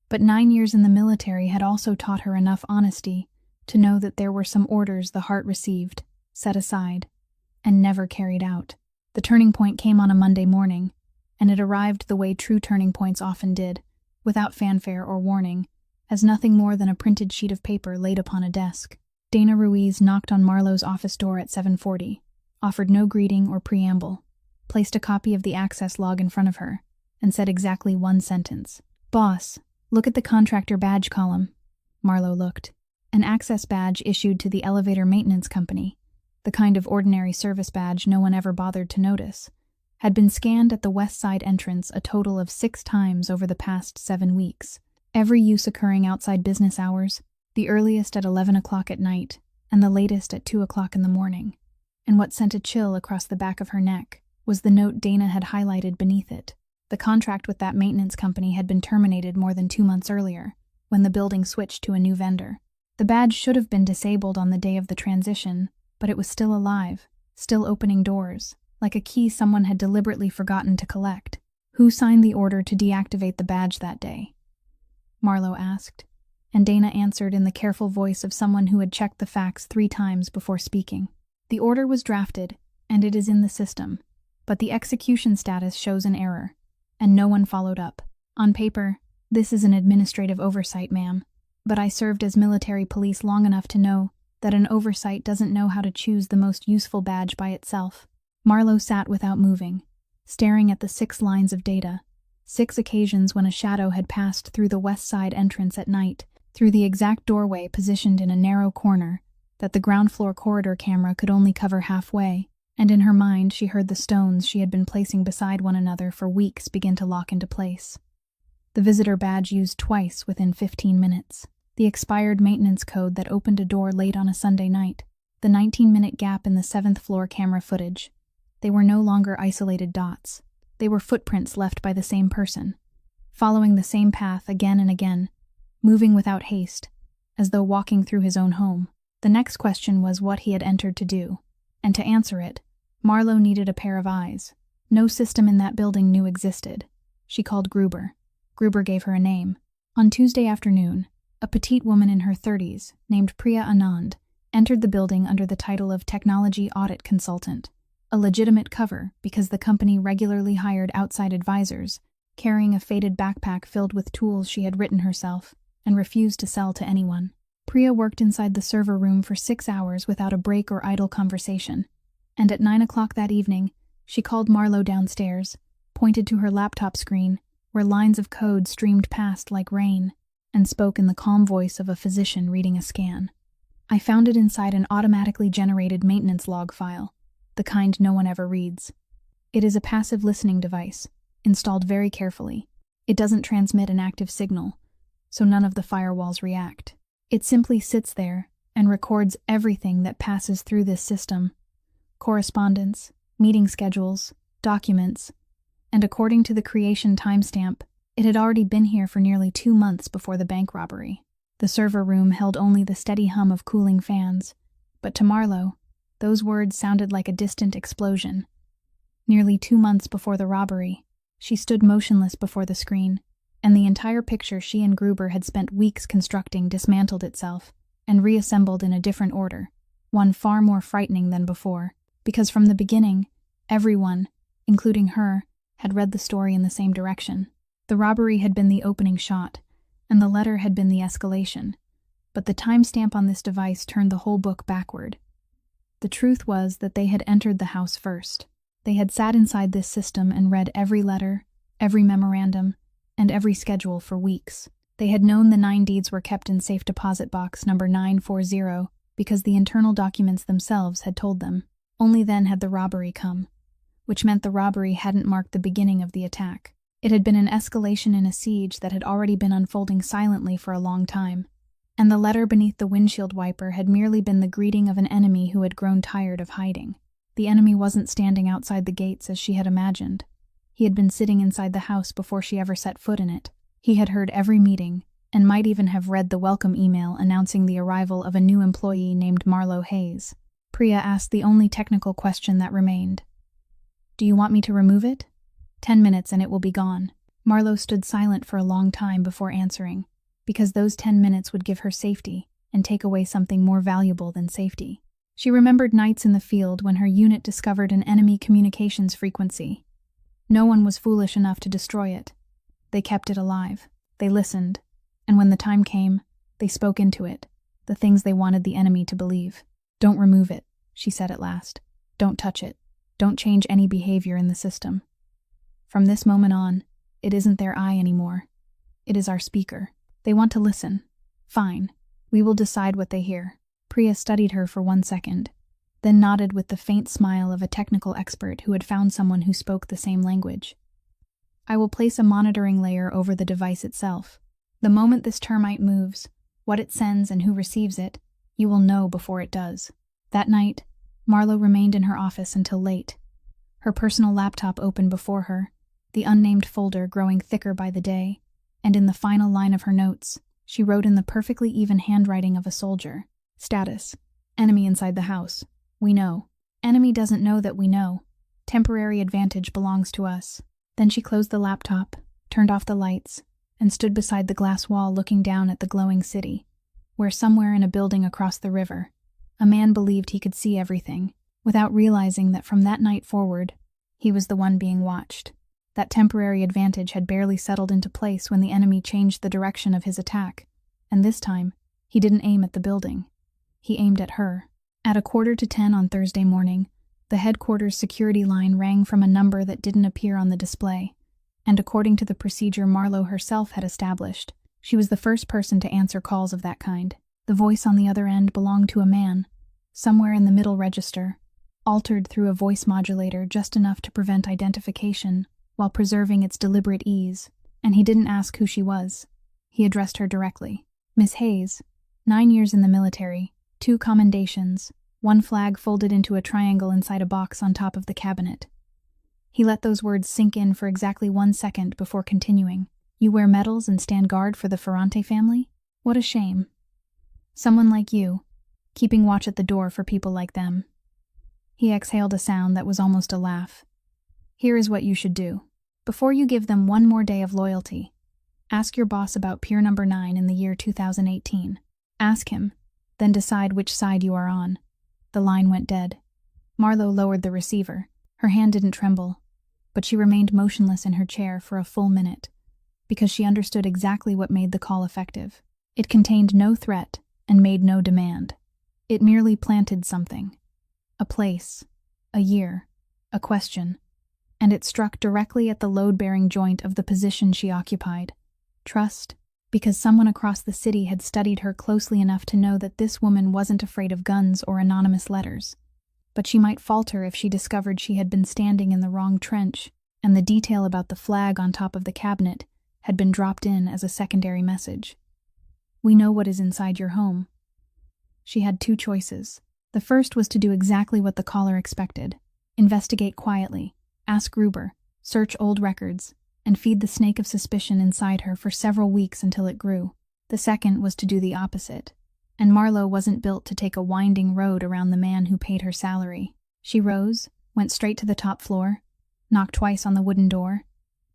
But 9 years in the military had also taught her enough honesty to know that there were some orders the heart received, set aside, and never carried out. The turning point came on a Monday morning, and it arrived the way true turning points often did, without fanfare or warning, as nothing more than a printed sheet of paper laid upon a desk. Dana Ruiz knocked on Marlo's office door at 7:40, offered no greeting or preamble, placed a copy of the access log in front of her, and said exactly one sentence. "Boss, look at the contractor badge column." Marlo looked. An access badge issued to the elevator maintenance company, the kind of ordinary service badge no one ever bothered to notice, had been scanned at the west side entrance a total of 6 times over the past 7 weeks, every use occurring outside business hours, the earliest at 11 o'clock at night, and the latest at 2 o'clock in the morning. And what sent a chill across the back of her neck was the note Dana had highlighted beneath it. The contract with that maintenance company had been terminated more than 2 months earlier, when the building switched to a new vendor. The badge should have been disabled on the day of the transition, but it was still alive, still opening doors, like a key someone had deliberately forgotten to collect. "Who signed the order to deactivate the badge that day?" Marlo asked, and Dana answered in the careful voice of someone who had checked the facts 3 times before speaking. "The order was drafted, and it is in the system, but the execution status shows an error, and no one followed up. On paper, this is an administrative oversight, ma'am, but I served as military police long enough to know that an oversight doesn't know how to choose the most useful badge by itself." Marlo sat without moving, staring at the 6 lines of data, 6 occasions when a shadow had passed through the west side entrance at night, through the exact doorway positioned in a narrow corner that the ground floor corridor camera could only cover halfway, and in her mind she heard the stones she had been placing beside one another for weeks begin to lock into place. The visitor badge used twice within 15 minutes. The expired maintenance code that opened a door late on a Sunday night. The 19-minute gap in the 7th floor camera footage. They were no longer isolated dots. They were footprints left by the same person, following the same path again and again, moving without haste, as though walking through his own home. The next question was what he had entered to do, and to answer it, Marlowe needed a pair of eyes. No system in that building knew existed. She called Gruber. Gruber gave her a name. On Tuesday afternoon, a petite woman in her 30s, named Priya Anand, entered the building under the title of Technology Audit Consultant, a legitimate cover because the company regularly hired outside advisors, carrying a faded backpack filled with tools she had written herself and refused to sell to anyone. Priya worked inside the server room for 6 hours without a break or idle conversation, and at 9 o'clock that evening, she called Marlowe downstairs, pointed to her laptop screen, where lines of code streamed past like rain, and spoke in the calm voice of a physician reading a scan. I found it inside an automatically generated maintenance log file, the kind no one ever reads. It is a passive listening device, installed very carefully. It doesn't transmit an active signal, so none of the firewalls react. It simply sits there and records everything that passes through this system: correspondence, meeting schedules, documents, and according to the creation timestamp, it had already been here for nearly 2 months before the bank robbery. The server room held only the steady hum of cooling fans, but to Marlowe, those words sounded like a distant explosion. Nearly 2 months before the robbery, she stood motionless before the screen, and the entire picture she and Gruber had spent weeks constructing dismantled itself and reassembled in a different order, one far more frightening than before, because from the beginning, everyone, including her, had read the story in the same direction. The robbery had been the opening shot, and the letter had been the escalation, but the timestamp on this device turned the whole book backward. The truth was that they had entered the house first. They had sat inside this system and read every letter, every memorandum, and every schedule for weeks. They had known the 9 deeds were kept in safe deposit box number 940 because the internal documents themselves had told them. Only then had the robbery come, which meant the robbery hadn't marked the beginning of the attack. It had been an escalation in a siege that had already been unfolding silently for a long time, and the letter beneath the windshield wiper had merely been the greeting of an enemy who had grown tired of hiding. The enemy wasn't standing outside the gates as she had imagined. He had been sitting inside the house before she ever set foot in it. He had heard every meeting, and might even have read the welcome email announcing the arrival of a new employee named Marlowe Hayes. Priya asked the only technical question that remained. "Do you want me to remove it?" 10 minutes and it will be gone. Marlowe stood silent for a long time before answering, because those 10 minutes would give her safety and take away something more valuable than safety. She remembered nights in the field when her unit discovered an enemy communications frequency. No one was foolish enough to destroy it. They kept it alive. They listened, and when the time came, they spoke into it, the things they wanted the enemy to believe. "Don't remove it," she said at last. "Don't touch it. Don't change any behavior in the system. From this moment on, it isn't their eye anymore. It is our speaker. They want to listen. Fine. We will decide what they hear." Priya studied her for 1 second, then nodded with the faint smile of a technical expert who had found someone who spoke the same language. "I will place a monitoring layer over the device itself. The moment this termite moves, what it sends and who receives it, you will know before it does." That night, Marlowe remained in her office until late. Her personal laptop open before her, the unnamed folder growing thicker by the day, and in the final line of her notes, she wrote in the perfectly even handwriting of a soldier, "Status: enemy inside the house. We know. Enemy doesn't know that we know. Temporary advantage belongs to us." Then she closed the laptop, turned off the lights, and stood beside the glass wall looking down at the glowing city, where somewhere in a building across the river, a man believed he could see everything, without realizing that from that night forward, he was the one being watched. That temporary advantage had barely settled into place when the enemy changed the direction of his attack, and this time, he didn't aim at the building. He aimed at her. At 9:45 on Thursday morning, the headquarters security line rang from a number that didn't appear on the display, and according to the procedure Marlowe herself had established, she was the first person to answer calls of that kind. The voice on the other end belonged to a man, somewhere in the middle register, altered through a voice modulator just enough to prevent identification while preserving its deliberate ease, and he didn't ask who she was. He addressed her directly. "Miss Hayes, 9 years in the military, 2 commendations, 1 flag folded into a triangle inside a box on top of the cabinet." He let those words sink in for exactly 1 second before continuing. You wear medals and stand guard for the Ferrante family? What a shame. Someone like you, keeping watch at the door for people like them. He exhaled a sound that was almost a laugh. Here is what you should do. Before you give them one more day of loyalty, ask your boss about Pier Number 9 in the year 2018. Ask him, then decide which side you are on. The line went dead. Marlo lowered the receiver. Her hand didn't tremble, but she remained motionless in her chair for a full minute, because she understood exactly what made the call effective. It contained no threat and made no demand. It merely planted something. A place, a year, a question, and it struck directly at the load-bearing joint of the position she occupied. Trust, because someone across the city had studied her closely enough to know that this woman wasn't afraid of guns or anonymous letters. But she might falter if she discovered she had been standing in the wrong trench, and the detail about the flag on top of the cabinet had been dropped in as a secondary message. We know what is inside your home. She had 2 choices. The first was to do exactly what the caller expected. Investigate quietly, ask Gruber, search old records, and feed the snake of suspicion inside her for several weeks until it grew. The second was to do the opposite. And Marlo wasn't built to take a winding road around the man who paid her salary. She rose, went straight to the top floor, knocked twice on the wooden door,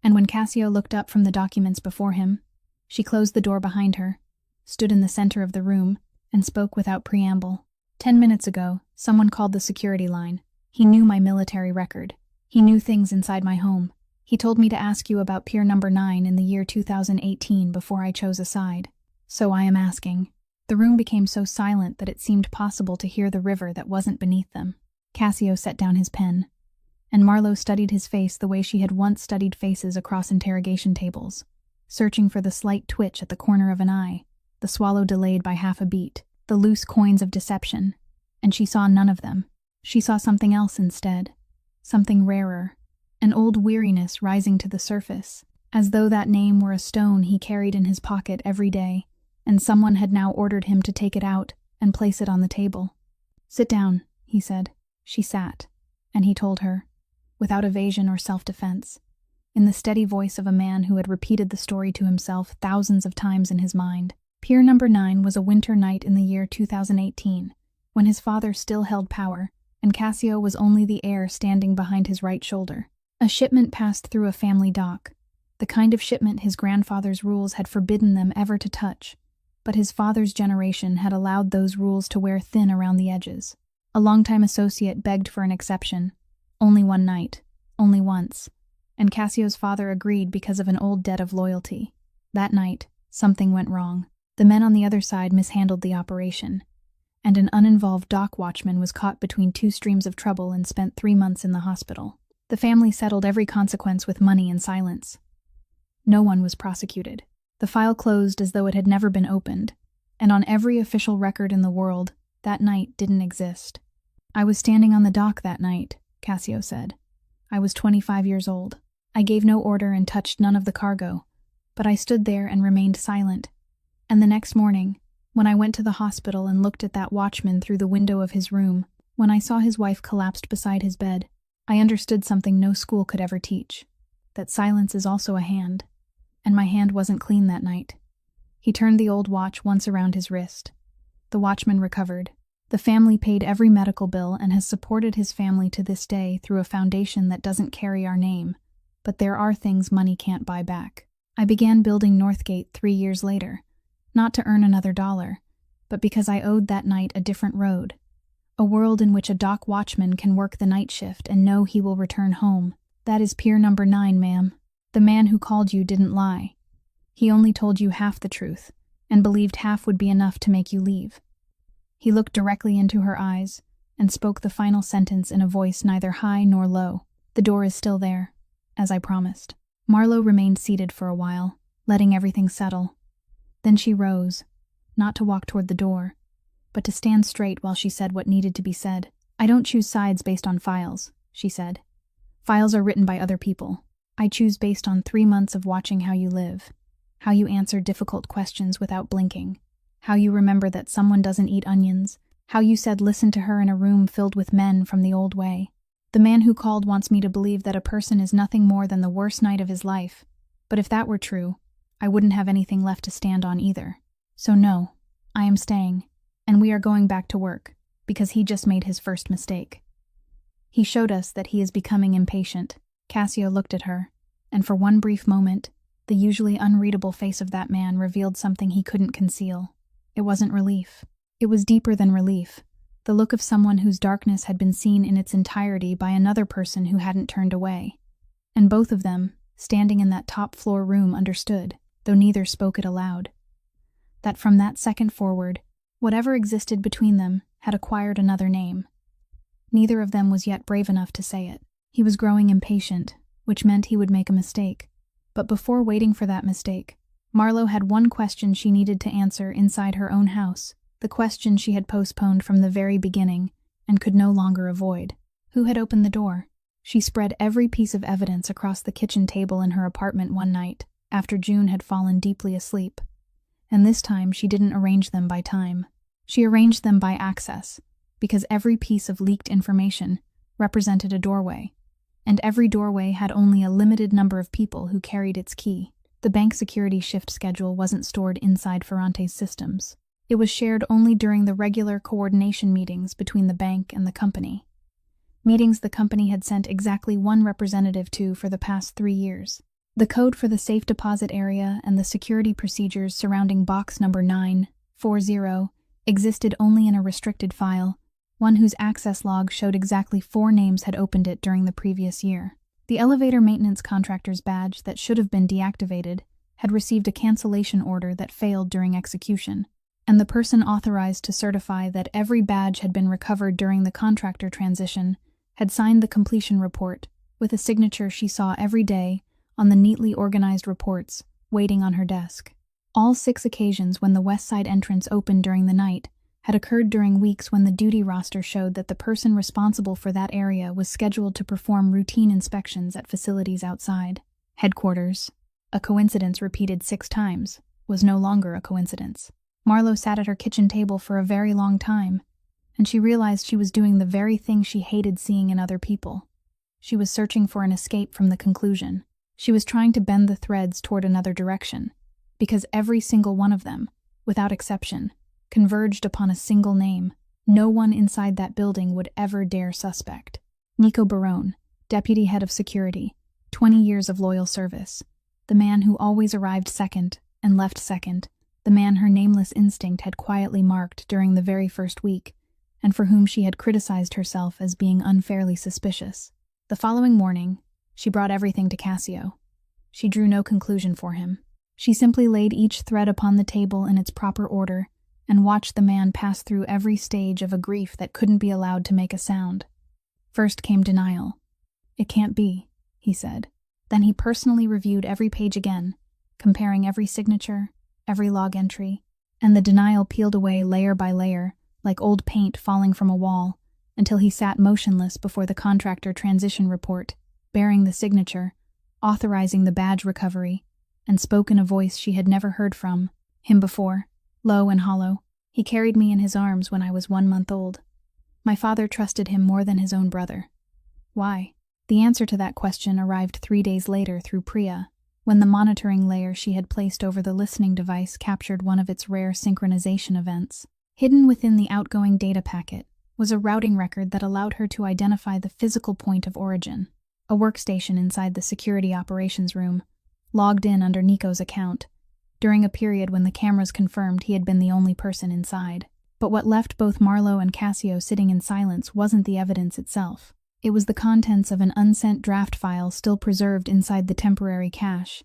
and when Cassio looked up from the documents before him, she closed the door behind her, stood in the center of the room, and spoke without preamble. 10 minutes ago, someone called the security line. He knew my military record. He knew things inside my home. He told me to ask you about Pier Number 9 in the year 2018 before I chose a side. So I am asking. The room became so silent that it seemed possible to hear the river that wasn't beneath them. Cassio set down his pen, and Marlo studied his face the way she had once studied faces across interrogation tables, searching for the slight twitch at the corner of an eye, the swallow delayed by half a beat, the loose coins of deception, and she saw none of them. She saw something else instead, something rarer, an old weariness rising to the surface, as though that name were a stone he carried in his pocket every day, and someone had now ordered him to take it out and place it on the table. Sit down, he said. She sat, and he told her, without evasion or self-defense, in the steady voice of a man who had repeated the story to himself thousands of times in his mind. Pier Number 9 was a winter night in the year 2018, when his father still held power, and Cassio was only the heir standing behind his right shoulder. A shipment passed through a family dock, the kind of shipment his grandfather's rules had forbidden them ever to touch. But his father's generation had allowed those rules to wear thin around the edges. A longtime associate begged for an exception. Only one night. Only once. And Cassio's father agreed because of an old debt of loyalty. That night, something went wrong. The men on the other side mishandled the operation, and an uninvolved dock watchman was caught between 2 streams of trouble and spent 3 months in the hospital. The family settled every consequence with money and silence. No one was prosecuted. The file closed as though it had never been opened, and on every official record in the world, that night didn't exist. I was standing on the dock that night, Cassio said. I was 25 years old. I gave no order and touched none of the cargo, but I stood there and remained silent. And the next morning, when I went to the hospital and looked at that watchman through the window of his room, when I saw his wife collapsed beside his bed, I understood something no school could ever teach, that silence is also a hand. And my hand wasn't clean that night. He turned the old watch once around his wrist. The watchman recovered. The family paid every medical bill and has supported his family to this day through a foundation that doesn't carry our name, but there are things money can't buy back. I began building Northgate 3 years later, not to earn another dollar, but because I owed that night a different road, a world in which a dock watchman can work the night shift and know he will return home. That is Pier Number 9, ma'am. The man who called you didn't lie. He only told you half the truth, and believed half would be enough to make you leave. He looked directly into her eyes, and spoke the final sentence in a voice neither high nor low. The door is still there, as I promised. Marlo remained seated for a while, letting everything settle. Then she rose, not to walk toward the door, but to stand straight while she said what needed to be said. I don't choose sides based on files, she said. Files are written by other people. I choose based on 3 months of watching how you live, how you answer difficult questions without blinking, how you remember that someone doesn't eat onions, how you said listen to her in a room filled with men from the old way. The man who called wants me to believe that a person is nothing more than the worst night of his life. But if that were true, I wouldn't have anything left to stand on either. So no, I am staying, and we are going back to work, because he just made his first mistake. He showed us that he is becoming impatient. Cassio looked at her, and for one brief moment, the usually unreadable face of that man revealed something he couldn't conceal. It wasn't relief. It was deeper than relief, the look of someone whose darkness had been seen in its entirety by another person who hadn't turned away. And both of them, standing in that top-floor room, understood, though neither spoke it aloud, that from that second forward, whatever existed between them had acquired another name. Neither of them was yet brave enough to say it. He was growing impatient, which meant he would make a mistake. But before waiting for that mistake, Marlowe had one question she needed to answer inside her own house, the question she had postponed from the very beginning and could no longer avoid. Who had opened the door? She spread every piece of evidence across the kitchen table in her apartment one night, after June had fallen deeply asleep. And this time she didn't arrange them by time. She arranged them by access, because every piece of leaked information represented a doorway, and every doorway had only a limited number of people who carried its key. The bank security shift schedule wasn't stored inside Ferrante's systems. It was shared only during the regular coordination meetings between the bank and the company. Meetings the company had sent exactly one representative to for the past 3 years. The code for the safe deposit area and the security procedures surrounding box number 940 existed only in a restricted file, one whose access log showed exactly 4 names had opened it during the previous year. The elevator maintenance contractor's badge that should have been deactivated had received a cancellation order that failed during execution, and the person authorized to certify that every badge had been recovered during the contractor transition had signed the completion report with a signature she saw every day on the neatly organized reports waiting on her desk. All 6 occasions when the west side entrance opened during the night had occurred during weeks when the duty roster showed that the person responsible for that area was scheduled to perform routine inspections at facilities outside. Headquarters, a coincidence repeated 6 times, was no longer a coincidence. Marlowe sat at her kitchen table for a very long time, and she realized she was doing the very thing she hated seeing in other people. She was searching for an escape from the conclusion. She was trying to bend the threads toward another direction, because every single one of them, without exception, converged upon a single name. No one inside that building would ever dare suspect. Nico Barone, deputy head of security, 20 years of loyal service, the man who always arrived second and left second, the man her nameless instinct had quietly marked during the very first week, and for whom she had criticized herself as being unfairly suspicious. The following morning, she brought everything to Cassio. She drew no conclusion for him. She simply laid each thread upon the table in its proper order and watched the man pass through every stage of a grief that couldn't be allowed to make a sound. First came denial. "It can't be," he said. Then he personally reviewed every page again, comparing every signature, every log entry, and the denial peeled away layer by layer, like old paint falling from a wall, until he sat motionless before the contractor transition report, bearing the signature, authorizing the badge recovery, and spoke in a voice she had never heard from him before, low and hollow. "He carried me in his arms when I was 1 month old. My father trusted him more than his own brother." Why? The answer to that question arrived 3 days later through Priya, when the monitoring layer she had placed over the listening device captured one of its rare synchronization events. Hidden within the outgoing data packet was a routing record that allowed her to identify the physical point of origin, a workstation inside the security operations room, logged in under Nico's account, during a period when the cameras confirmed he had been the only person inside. But what left both Marlowe and Cassio sitting in silence wasn't the evidence itself. It was the contents of an unsent draft file still preserved inside the temporary cache,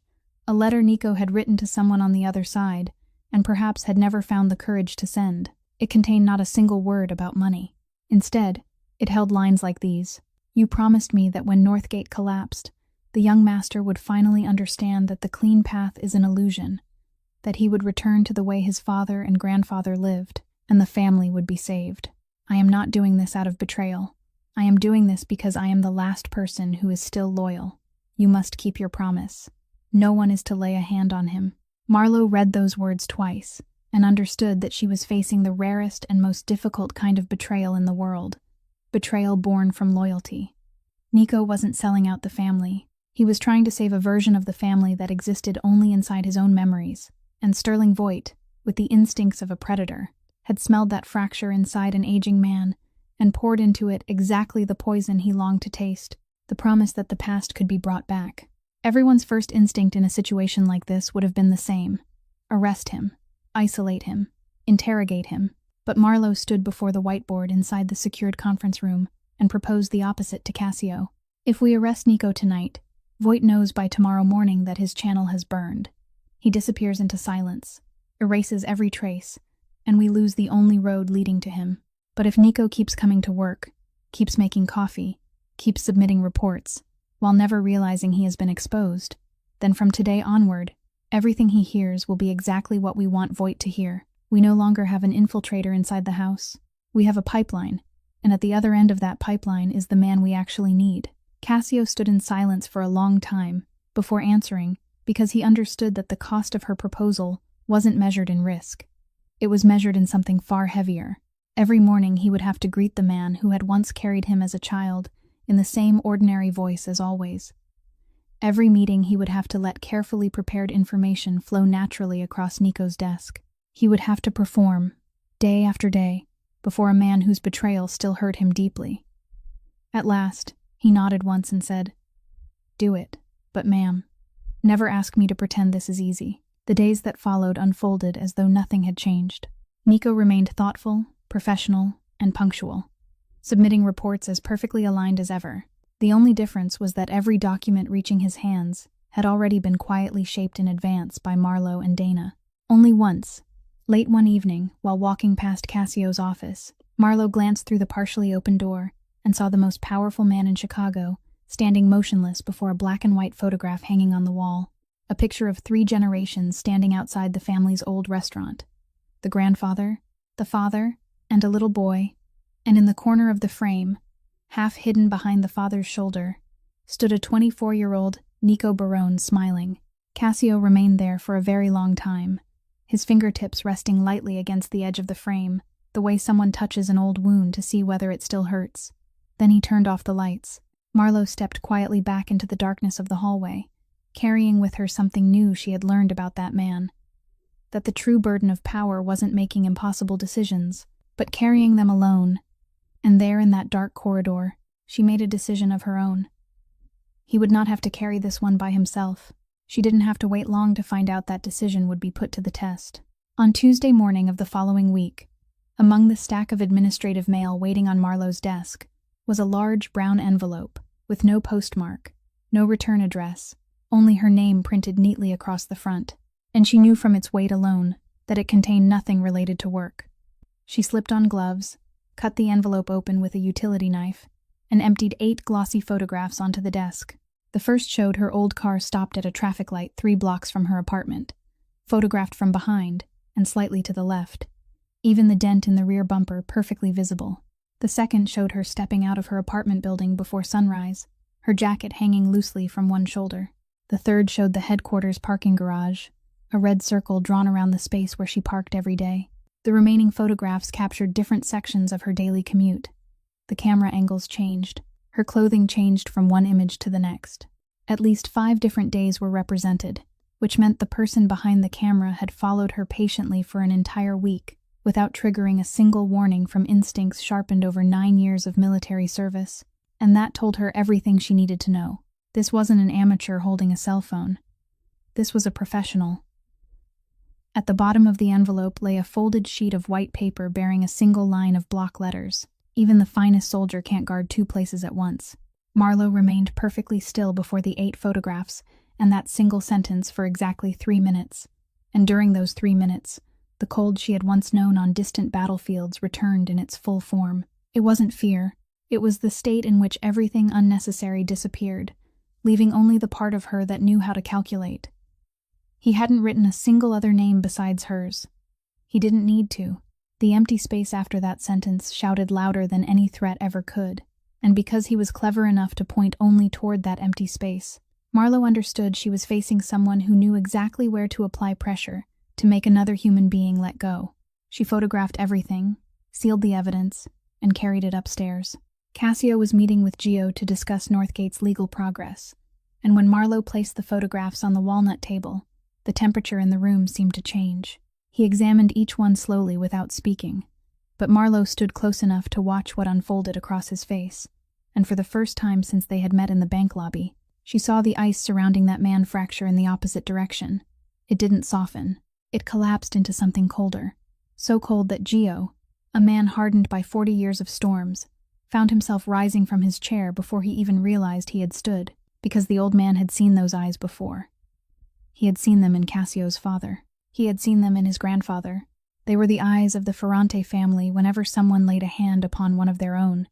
a letter Nico had written to someone on the other side, and perhaps had never found the courage to send. It contained not a single word about money. Instead, it held lines like these: "You promised me that when Northgate collapsed, the young master would finally understand that the clean path is an illusion, that he would return to the way his father and grandfather lived, and the family would be saved. I am not doing this out of betrayal. I am doing this because I am the last person who is still loyal. You must keep your promise. No one is to lay a hand on him." Marlowe read those words twice, and understood that she was facing the rarest and most difficult kind of betrayal in the world, betrayal born from loyalty. Nico wasn't selling out the family. He was trying to save a version of the family that existed only inside his own memories, and Sterling Voigt, with the instincts of a predator, had smelled that fracture inside an aging man and poured into it exactly the poison he longed to taste, the promise that the past could be brought back. Everyone's first instinct in a situation like this would have been the same: arrest him, isolate him, interrogate him. But Marlowe stood before the whiteboard inside the secured conference room and proposed the opposite to Cassio. If we arrest Nico tonight, Voigt knows by tomorrow morning that his channel has burned. He disappears into silence, erases every trace, and we lose the only road leading to him. But if Nico keeps coming to work, keeps making coffee, keeps submitting reports, while never realizing he has been exposed, then from today onward, everything he hears will be exactly what we want Voigt to hear. We no longer have an infiltrator inside the house. We have a pipeline, and at the other end of that pipeline is the man we actually need. Cassio stood in silence for a long time before answering, because he understood that the cost of her proposal wasn't measured in risk. It was measured in something far heavier. Every morning he would have to greet the man who had once carried him as a child in the same ordinary voice as always. Every meeting he would have to let carefully prepared information flow naturally across Nico's desk. He would have to perform, day after day, before a man whose betrayal still hurt him deeply. At last, he nodded once and said, "Do it, but ma'am, never ask me to pretend this is easy." The days that followed unfolded as though nothing had changed. Nico remained thoughtful, professional, and punctual, submitting reports as perfectly aligned as ever. The only difference was that every document reaching his hands had already been quietly shaped in advance by Marlowe and Dana. Only once, late one evening, while walking past Cassio's office, Marlowe glanced through the partially open door and saw the most powerful man in Chicago standing motionless before a black and white photograph hanging on the wall, a picture of 3 generations standing outside the family's old restaurant. The grandfather, the father, and a little boy, and in the corner of the frame, half hidden behind the father's shoulder, stood a 24-year-old Nico Barone smiling. Cassio remained there for a very long time, his fingertips resting lightly against the edge of the frame, the way someone touches an old wound to see whether it still hurts. Then he turned off the lights. Marlowe stepped quietly back into the darkness of the hallway, carrying with her something new she had learned about that man. That the true burden of power wasn't making impossible decisions, but carrying them alone. And there in that dark corridor, she made a decision of her own. He would not have to carry this one by himself. She didn't have to wait long to find out that decision would be put to the test. On Tuesday morning of the following week, among the stack of administrative mail waiting on Marlowe's desk, was a large brown envelope with no postmark, no return address, only her name printed neatly across the front, and she knew from its weight alone that it contained nothing related to work. She slipped on gloves, cut the envelope open with a utility knife, and emptied 8 glossy photographs onto the desk. The first showed her old car stopped at a traffic light 3 blocks from her apartment, photographed from behind and slightly to the left, even the dent in the rear bumper perfectly visible. The second showed her stepping out of her apartment building before sunrise, her jacket hanging loosely from one shoulder. The third showed the headquarters parking garage, a red circle drawn around the space where she parked every day. The remaining photographs captured different sections of her daily commute. The camera angles changed. Her clothing changed from one image to the next. At least 5 different days were represented, which meant the person behind the camera had followed her patiently for an entire week, without triggering a single warning from instincts sharpened over 9 years of military service. And that told her everything she needed to know. This wasn't an amateur holding a cell phone. This was a professional. At the bottom of the envelope lay a folded sheet of white paper bearing a single line of block letters. Even the finest soldier can't guard 2 places at once. Marlowe remained perfectly still before the 8 photographs and that single sentence for exactly 3 minutes. And during those 3 minutes, the cold she had once known on distant battlefields returned in its full form. It wasn't fear. It was the state in which everything unnecessary disappeared, leaving only the part of her that knew how to calculate. He hadn't written a single other name besides hers. He didn't need to. The empty space after that sentence shouted louder than any threat ever could, and because he was clever enough to point only toward that empty space, Marlowe understood she was facing someone who knew exactly where to apply pressure to make another human being let go. She photographed everything, sealed the evidence, and carried it upstairs. Cassio was meeting with Gio to discuss Northgate's legal progress, and when Marlowe placed the photographs on the walnut table, the temperature in the room seemed to change. He examined each one slowly without speaking, but Marlowe stood close enough to watch what unfolded across his face, and for the first time since they had met in the bank lobby, she saw the ice surrounding that man fracture in the opposite direction. It didn't soften. It collapsed into something colder, so cold that Gio, a man hardened by 40 years of storms, found himself rising from his chair before he even realized he had stood, because the old man had seen those eyes before. He had seen them in Cassio's father. He had seen them in his grandfather. They were the eyes of the Ferrante family whenever someone laid a hand upon one of their own,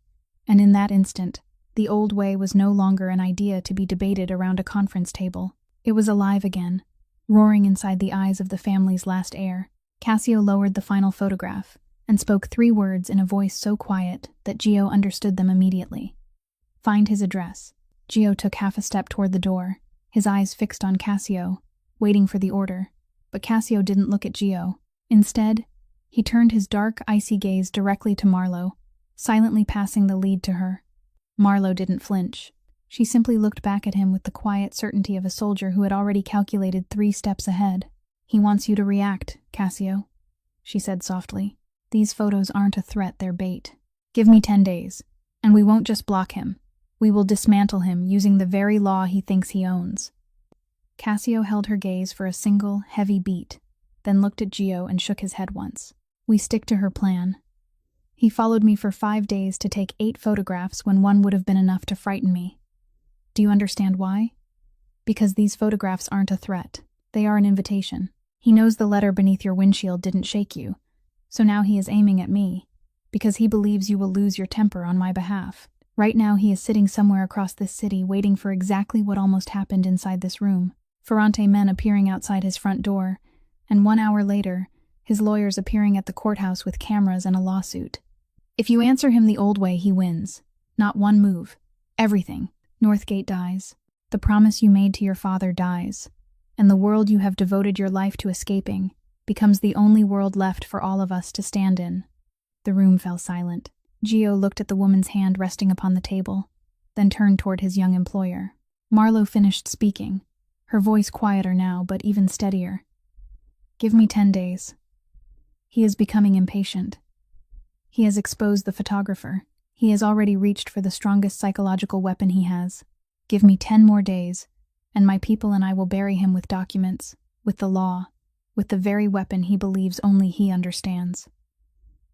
and in that instant, the old way was no longer an idea to be debated around a conference table. It was alive again, roaring inside the eyes of the family's last heir. Cassio lowered the final photograph and spoke 3 words in a voice so quiet that Gio understood them immediately. Find his address. Gio took half a step toward the door, his eyes fixed on Cassio, waiting for the order. But Cassio didn't look at Gio. Instead, he turned his dark, icy gaze directly to Marlowe, silently passing the lead to her. Marlowe didn't flinch. She simply looked back at him with the quiet certainty of a soldier who had already calculated 3 steps ahead. He wants you to react, Cassio, she said softly. These photos aren't a threat, they're bait. Give me 10 days, and we won't just block him. We will dismantle him using the very law he thinks he owns. Cassio held her gaze for a single, heavy beat, then looked at Gio and shook his head once. We stick to her plan. He followed me for 5 days to take 8 photographs when one would have been enough to frighten me. Do you understand why? Because these photographs aren't a threat. They are an invitation. He knows the letter beneath your windshield didn't shake you, so now he is aiming at me, because he believes you will lose your temper on my behalf. Right now he is sitting somewhere across this city waiting for exactly what almost happened inside this room. Ferrante men appearing outside his front door, and 1 hour later, his lawyers appearing at the courthouse with cameras and a lawsuit. If you answer him the old way, he wins. Not one move. Everything. Northgate dies. The promise you made to your father dies. And the world you have devoted your life to escaping becomes the only world left for all of us to stand in. The room fell silent. Gio looked at the woman's hand resting upon the table, then turned toward his young employer. Marlowe finished speaking, her voice quieter now, but even steadier. Give me 10 days. He is becoming impatient. He has exposed the photographer. He has already reached for the strongest psychological weapon he has. Give me 10 more days, and my people and I will bury him with documents, with the law, with the very weapon he believes only he understands.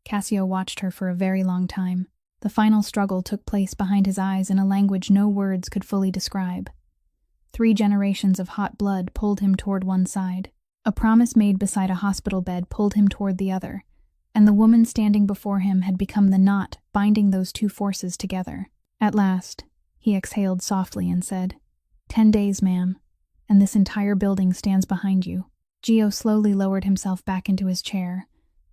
Cassio watched her for a very long time. The final struggle took place behind his eyes in a language no words could fully describe. 3 generations of hot blood pulled him toward one side. A promise made beside a hospital bed pulled him toward the other, and the woman standing before him had become the knot binding those 2 forces together. At last, he exhaled softly and said, 10 days, ma'am, and this entire building stands behind you. Gio slowly lowered himself back into his chair,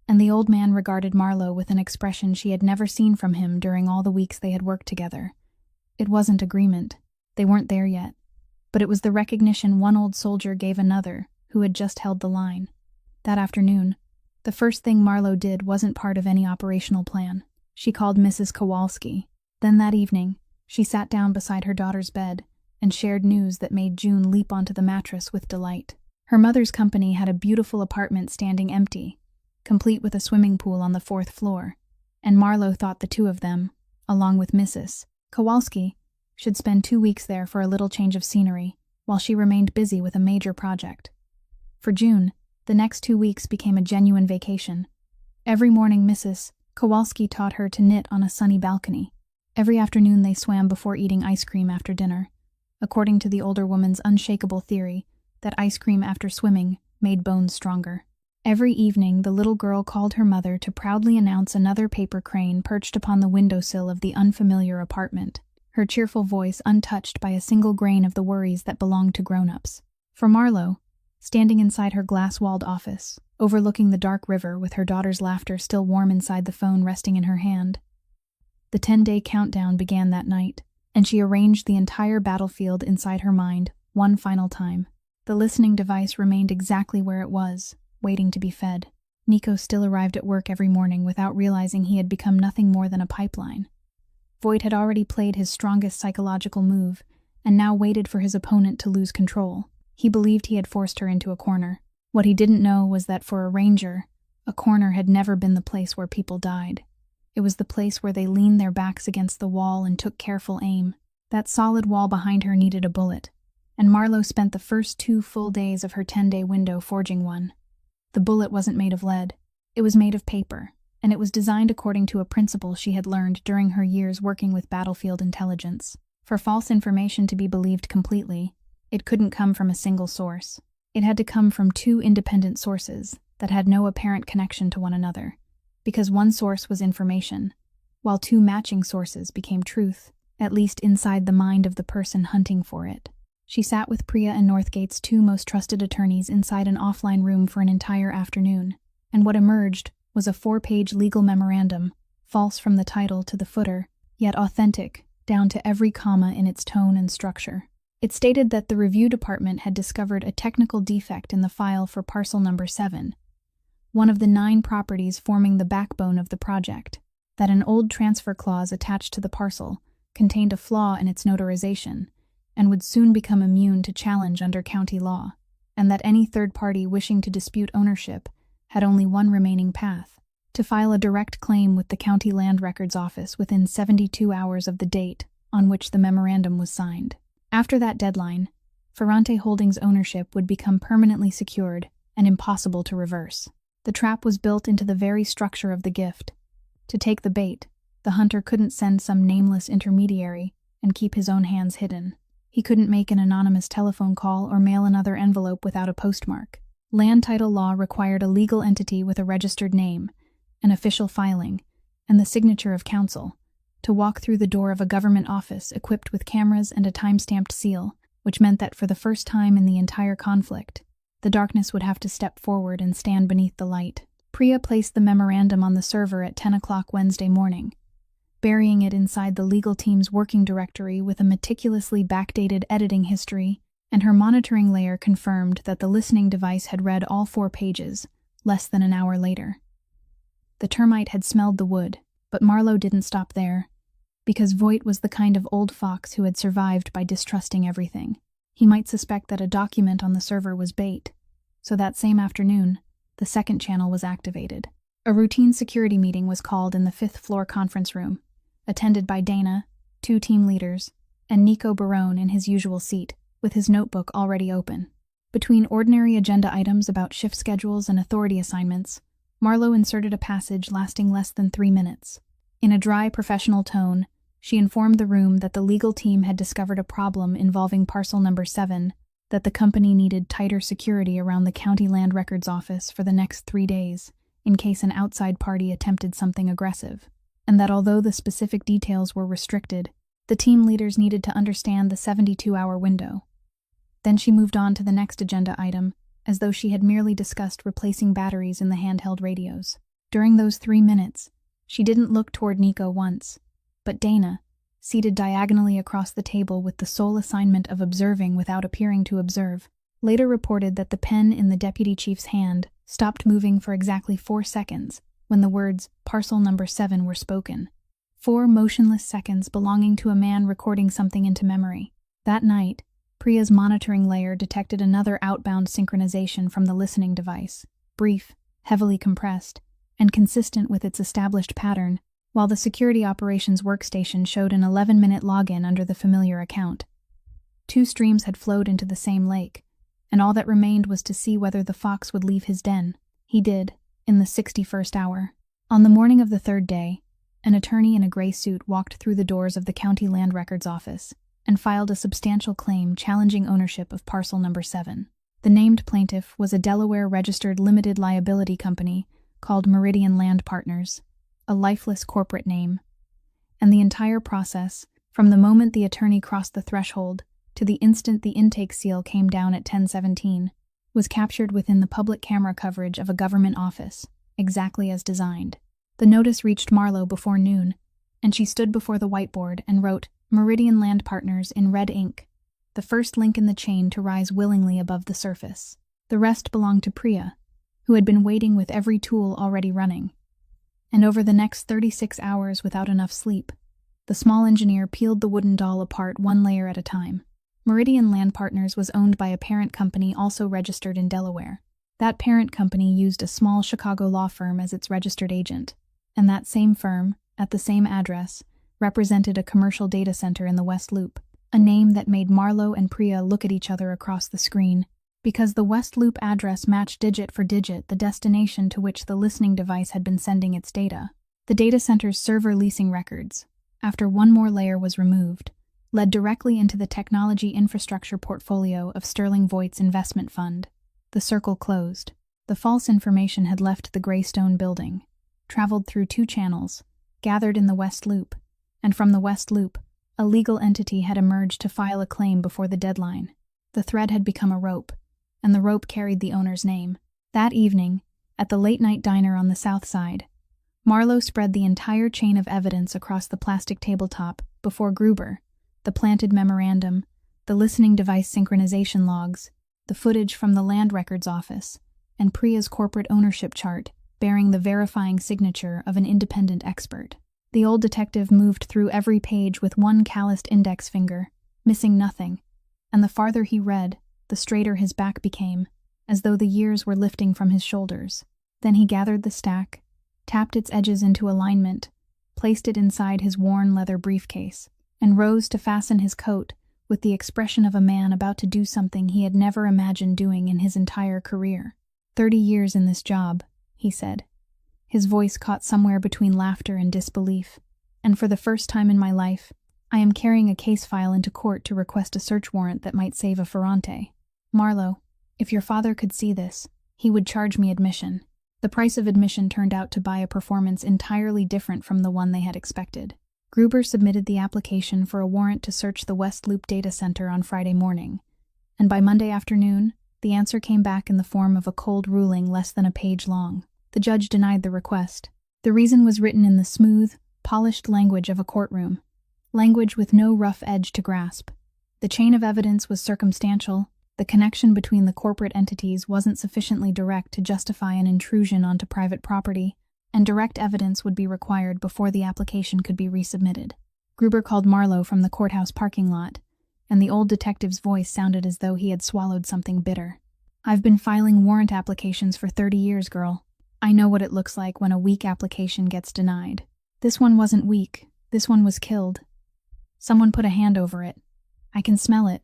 and the old man regarded Marlowe with an expression she had never seen from him during all the weeks they had worked together. It wasn't agreement. They weren't there yet. But it was the recognition one old soldier gave another who had just held the line. That afternoon, the first thing Marlowe did wasn't part of any operational plan. She called Mrs. Kowalski. Then that evening, she sat down beside her daughter's bed and shared news that made June leap onto the mattress with delight. Her mother's company had a beautiful apartment standing empty, complete with a swimming pool on the 4th floor, and Marlowe thought the 2 of them, along with Mrs. Kowalski, should spend 2 weeks there for a little change of scenery, while she remained busy with a major project. For June, the next 2 weeks became a genuine vacation. Every morning Mrs. Kowalski taught her to knit on a sunny balcony. Every afternoon they swam before eating ice cream after dinner, according to the older woman's unshakable theory that ice cream after swimming made bones stronger. Every evening the little girl called her mother to proudly announce another paper crane perched upon the windowsill of the unfamiliar apartment, her cheerful voice untouched by a single grain of the worries that belonged to grown-ups. For Marlowe, standing inside her glass-walled office, overlooking the dark river with her daughter's laughter still warm inside the phone resting in her hand, the 10-day countdown began that night, and she arranged the entire battlefield inside her mind one final time. The listening device remained exactly where it was, waiting to be fed. Nico still arrived at work every morning without realizing he had become nothing more than a pipeline. Voight had already played his strongest psychological move, and now waited for his opponent to lose control. He believed he had forced her into a corner. What he didn't know was that for a ranger, a corner had never been the place where people died. It was the place where they leaned their backs against the wall and took careful aim. That solid wall behind her needed a bullet, and Marlowe spent the first 2 full days of her 10-day window forging one. The bullet wasn't made of lead. It was made of paper, and it was designed according to a principle she had learned during her years working with battlefield intelligence. For false information to be believed completely, it couldn't come from a single source. It had to come from 2 independent sources that had no apparent connection to one another, because one source was information, while 2 matching sources became truth, at least inside the mind of the person hunting for it. She sat with Priya and Northgate's 2 most trusted attorneys inside an offline room for an entire afternoon, and what emerged was a 4-page legal memorandum, false from the title to the footer, yet authentic, down to every comma in its tone and structure. It stated that the review department had discovered a technical defect in the file for parcel number 7, one of the 9 properties forming the backbone of the project, that an old transfer clause attached to the parcel contained a flaw in its notarization and would soon become immune to challenge under county law, and that any third party wishing to dispute ownership had only one remaining path: to file a direct claim with the County Land Records Office within 72 hours of the date on which the memorandum was signed. After that deadline, Ferrante Holdings' ownership would become permanently secured and impossible to reverse. The trap was built into the very structure of the gift. To take the bait, the hunter couldn't send some nameless intermediary and keep his own hands hidden. He couldn't make an anonymous telephone call or mail another envelope without a postmark. Land title law required a legal entity with a registered name, an official filing, and the signature of counsel to walk through the door of a government office equipped with cameras and a time-stamped seal, which meant that for the first time in the entire conflict, the darkness would have to step forward and stand beneath the light. Priya placed the memorandum on the server at 10 o'clock Wednesday morning, burying it inside the legal team's working directory with a meticulously backdated editing history, and her monitoring layer confirmed that the listening device had read all 4 pages, less than an hour later. The termite had smelled the wood, but Marlowe didn't stop there, because Voight was the kind of old fox who had survived by distrusting everything. He might suspect that a document on the server was bait, so that same afternoon, the second channel was activated. A routine security meeting was called in the 5th-floor conference room, attended by Dana, 2 team leaders, and Nico Barone in his usual seat, with his notebook already open. Between ordinary agenda items about shift schedules and authority assignments, Marlowe inserted a passage lasting less than 3 minutes. In a dry, professional tone, she informed the room that the legal team had discovered a problem involving parcel number 7, that the company needed tighter security around the County Land Records Office for the next 3 days, in case an outside party attempted something aggressive, and that although the specific details were restricted, the team leaders needed to understand the 72-hour window. Then she moved on to the next agenda item, as though she had merely discussed replacing batteries in the handheld radios. During those 3 minutes, she didn't look toward Nico once, but Dana, seated diagonally across the table with the sole assignment of observing without appearing to observe, later reported that the pen in the deputy chief's hand stopped moving for exactly 4 seconds when the words "parcel number 7" were spoken. 4 motionless seconds belonging to a man recording something into memory. That night, Priya's monitoring layer detected another outbound synchronization from the listening device, brief, heavily compressed, and consistent with its established pattern, while the security operations workstation showed an 11-minute login under the familiar account. 2 streams had flowed into the same lake, and all that remained was to see whether the fox would leave his den. He did, in the 61st hour. On the morning of the 3rd day, an attorney in a gray suit walked through the doors of the County Land Records Office and filed a substantial claim challenging ownership of parcel number 7. The named plaintiff was a Delaware-registered limited liability company called Meridian Land Partners, a lifeless corporate name. And the entire process, from the moment the attorney crossed the threshold to the instant the intake seal came down at 10:17, was captured within the public camera coverage of a government office, exactly as designed. The notice reached Marlowe before noon, and she stood before the whiteboard and wrote Meridian Land Partners in red ink, the first link in the chain to rise willingly above the surface. The rest belonged to Priya, who had been waiting with every tool already running. And over the next 36 hours without enough sleep, The small engineer peeled the wooden doll apart one layer at a time. Meridian Land Partners was owned by a parent company also registered in Delaware. That parent company used a small Chicago law firm as its registered agent, and that same firm, at the same address, represented a commercial data center in the West Loop, a name that made Marlo and Priya look at each other across the screen, because the West Loop address matched digit for digit the destination to which the listening device had been sending its data. The data center's server leasing records, after one more layer was removed, led directly into the technology infrastructure portfolio of Sterling Voigt's investment fund. The circle closed. The false information had left the gray stone building, traveled through 2 channels, gathered in the West Loop, and from the West Loop, a legal entity had emerged to file a claim before the deadline. The thread had become a rope, and the rope carried the owner's name. That evening, at the late-night diner on the South Side, Marlo spread the entire chain of evidence across the plastic tabletop before Gruber, the planted memorandum, the listening device synchronization logs, the footage from the land records office, and Priya's corporate ownership chart bearing the verifying signature of an independent expert. The old detective moved through every page with one calloused index finger, missing nothing, and the farther he read, the straighter his back became, as though the years were lifting from his shoulders. Then he gathered the stack, tapped its edges into alignment, placed it inside his worn leather briefcase, and rose to fasten his coat with the expression of a man about to do something he had never imagined doing in his entire career. 30 years in this job, he said. His voice caught somewhere between laughter and disbelief, and for the first time in my life, I am carrying a case file into court to request a search warrant that might save a Ferrante. Marlo, if your father could see this, he would charge me admission. The price of admission turned out to buy a performance entirely different from the one they had expected. Gruber submitted the application for a warrant to search the West Loop data center on Friday morning, and by Monday afternoon, the answer came back in the form of a cold ruling less than a page long. The judge denied the request. The reason was written in the smooth, polished language of a courtroom, language with no rough edge to grasp. The chain of evidence was circumstantial, the connection between the corporate entities wasn't sufficiently direct to justify an intrusion onto private property, and direct evidence would be required before the application could be resubmitted. Gruber called Marlo from the courthouse parking lot, and the old detective's voice sounded as though he had swallowed something bitter. I've been filing warrant applications for 30 years, girl. I know what it looks like when a weak application gets denied. This one wasn't weak. This one was killed. Someone put a hand over it. I can smell it,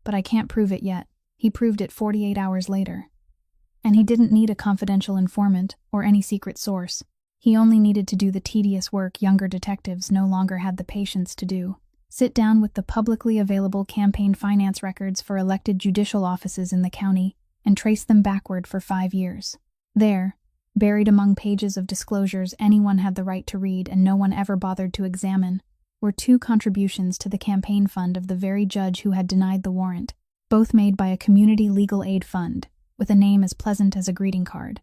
but I can't prove it yet. He proved it 48 hours later. And he didn't need a confidential informant or any secret source. He only needed to do the tedious work younger detectives no longer had the patience to do. Sit down with the publicly available campaign finance records for elected judicial offices in the county and trace them backward for 5 years. There, buried among pages of disclosures anyone had the right to read and no one ever bothered to examine, were 2 contributions to the campaign fund of the very judge who had denied the warrant, both made by a community legal aid fund, with a name as pleasant as a greeting card.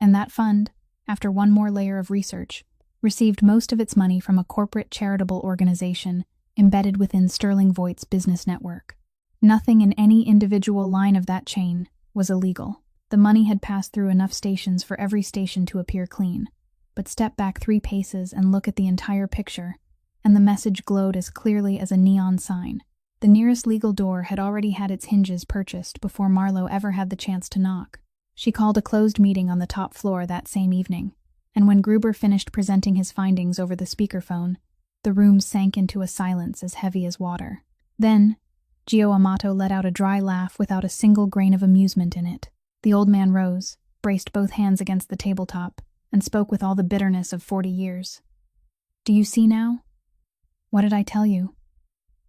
And that fund, after one more layer of research, received most of its money from a corporate charitable organization embedded within Sterling Voigt's business network. Nothing in any individual line of that chain was illegal. The money had passed through enough stations for every station to appear clean. But step back 3 paces and look at the entire picture, and the message glowed as clearly as a neon sign. The nearest legal door had already had its hinges purchased before Marlo ever had the chance to knock. She called a closed meeting on the top floor that same evening, and when Gruber finished presenting his findings over the speakerphone, the room sank into a silence as heavy as water. Then, Gio Amato let out a dry laugh without a single grain of amusement in it. The old man rose, braced both hands against the tabletop, and spoke with all the bitterness of 40 years. Do you see now? What did I tell you?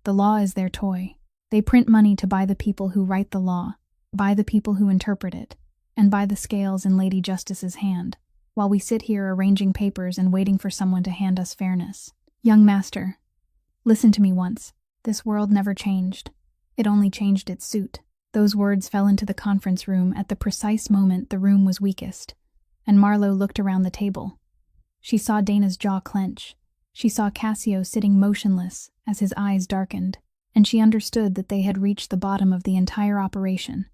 The law is their toy. They print money to buy the people who write the law, buy the people who interpret it, and buy the scales in Lady Justice's hand, while we sit here arranging papers and waiting for someone to hand us fairness. Young master, listen to me once. This world never changed. It only changed its suit. Those words fell into the conference room at the precise moment the room was weakest, and Marlo looked around the table. She saw Dana's jaw clench. She saw Cassio sitting motionless as his eyes darkened, and she understood that they had reached the bottom of the entire operation.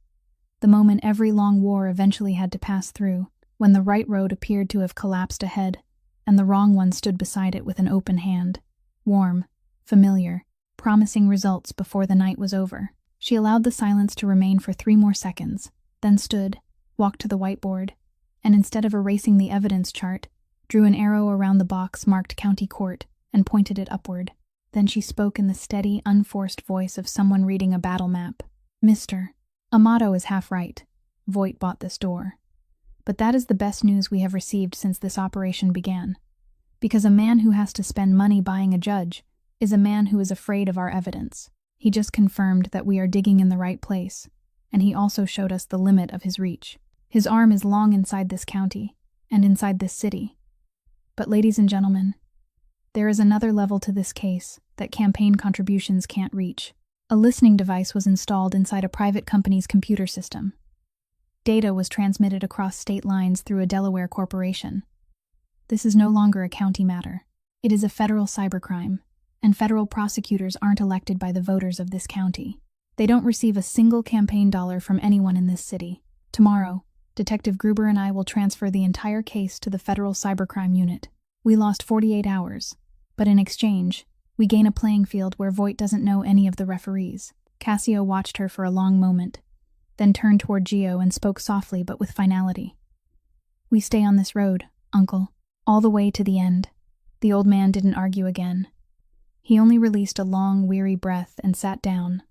The moment every long war eventually had to pass through, when the right road appeared to have collapsed ahead, and the wrong one stood beside it with an open hand, warm, familiar, promising results before the night was over. She allowed the silence to remain for 3 more seconds, then stood, walked to the whiteboard, and instead of erasing the evidence chart, drew an arrow around the box marked County Court and pointed it upward. Then she spoke in the steady, unforced voice of someone reading a battle map. "Mr. Amato is half right. Voight bought this door. But that is the best news we have received since this operation began. Because a man who has to spend money buying a judge is a man who is afraid of our evidence. He just confirmed that we are digging in the right place, and he also showed us the limit of his reach. His arm is long inside this county, and inside this city. But ladies and gentlemen, there is another level to this case that campaign contributions can't reach. A listening device was installed inside a private company's computer system. Data was transmitted across state lines through a Delaware corporation. This is no longer a county matter. It is a federal cybercrime, and federal prosecutors aren't elected by the voters of this county. They don't receive a single campaign dollar from anyone in this city. Tomorrow, Detective Gruber and I will transfer the entire case to the federal cybercrime unit. We lost 48 hours, but in exchange, we gain a playing field where Voight doesn't know any of the referees." Cassio watched her for a long moment, then turned toward Gio and spoke softly but with finality. "We stay on this road, Uncle, all the way to the end." The old man didn't argue again. He only released a long, weary breath and sat down,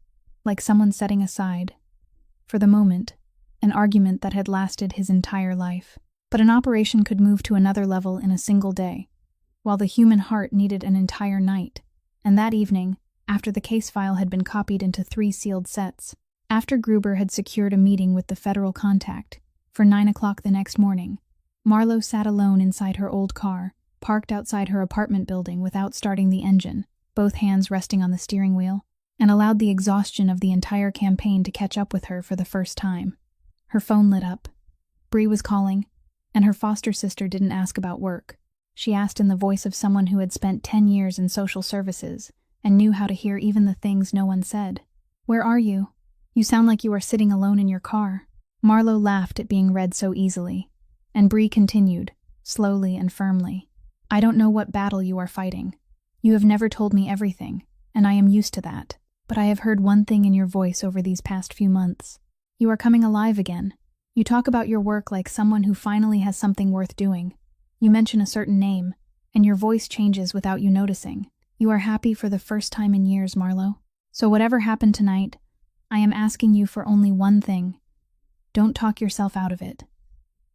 like someone setting aside, for the moment, an argument that had lasted his entire life. But an operation could move to another level in a single day, while the human heart needed an entire night. And that evening, after the case file had been copied into 3 sealed sets, after Gruber had secured a meeting with the federal contact, for 9 o'clock the next morning, Marlowe sat alone inside her old car, parked outside her apartment building without starting the engine, both hands resting on the steering wheel, and allowed the exhaustion of the entire campaign to catch up with her for the first time. Her phone lit up. Bree was calling, and her foster sister didn't ask about work. She asked in the voice of someone who had spent 10 years in social services and knew how to hear even the things no one said. "Where are you? You sound like you are sitting alone in your car." Marlowe laughed at being read so easily, and Bree continued, slowly and firmly. "I don't know what battle you are fighting. You have never told me everything, and I am used to that. But I have heard one thing in your voice over these past few months. You are coming alive again. You talk about your work like someone who finally has something worth doing. You mention a certain name, and your voice changes without you noticing. You are happy for the first time in years, Marlowe. So whatever happened tonight, I am asking you for only one thing. Don't talk yourself out of it.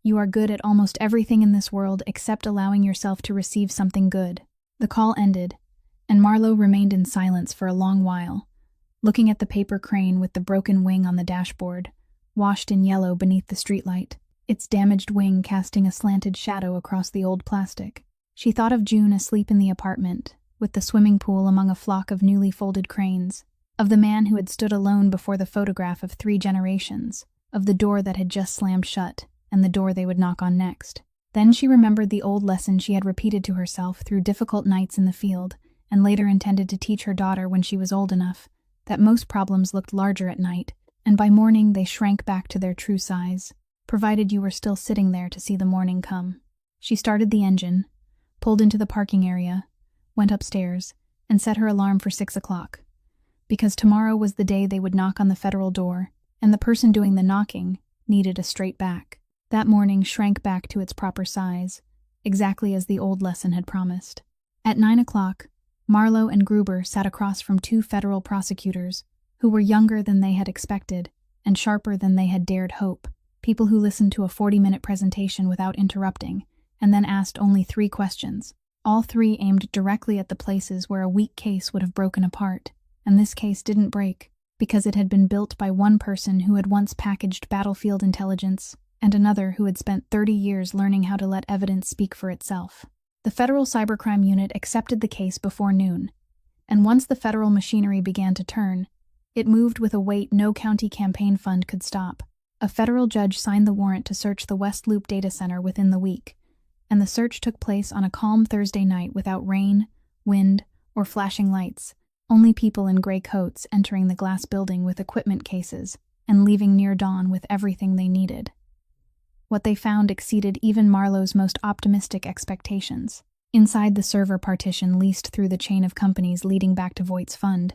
You are good at almost everything in this world except allowing yourself to receive something good." The call ended, and Marlowe remained in silence for a long while, looking at the paper crane with the broken wing on the dashboard, washed in yellow beneath the streetlight, its damaged wing casting a slanted shadow across the old plastic. She thought of June asleep in the apartment, with the swimming pool among a flock of newly folded cranes, of the man who had stood alone before the photograph of 3 generations, of the door that had just slammed shut, and the door they would knock on next. Then she remembered the old lesson she had repeated to herself through difficult nights in the field, and later intended to teach her daughter when she was old enough, that most problems looked larger at night, and by morning they shrank back to their true size, provided you were still sitting there to see the morning come. She started the engine, pulled into the parking area, went upstairs, and set her alarm for 6 o'clock. Because tomorrow was the day they would knock on the federal door, and the person doing the knocking needed a straight back. That morning shrank back to its proper size, exactly as the old lesson had promised. At 9 o'clock, Marlowe and Gruber sat across from 2 federal prosecutors, who were younger than they had expected and sharper than they had dared hope, people who listened to a 40-minute presentation without interrupting, and then asked only 3 questions. All 3 aimed directly at the places where a weak case would have broken apart, and this case didn't break, because it had been built by one person who had once packaged battlefield intelligence, and another who had spent 30 years learning how to let evidence speak for itself. The federal cybercrime unit accepted the case before noon, and once the federal machinery began to turn, it moved with a weight no county campaign fund could stop. A federal judge signed the warrant to search the West Loop data center within the week, and the search took place on a calm Thursday night without rain, wind, or flashing lights, only people in gray coats entering the glass building with equipment cases and leaving near dawn with everything they needed. What they found exceeded even Marlowe's most optimistic expectations. Inside the server partition leased through the chain of companies leading back to Voight's fund,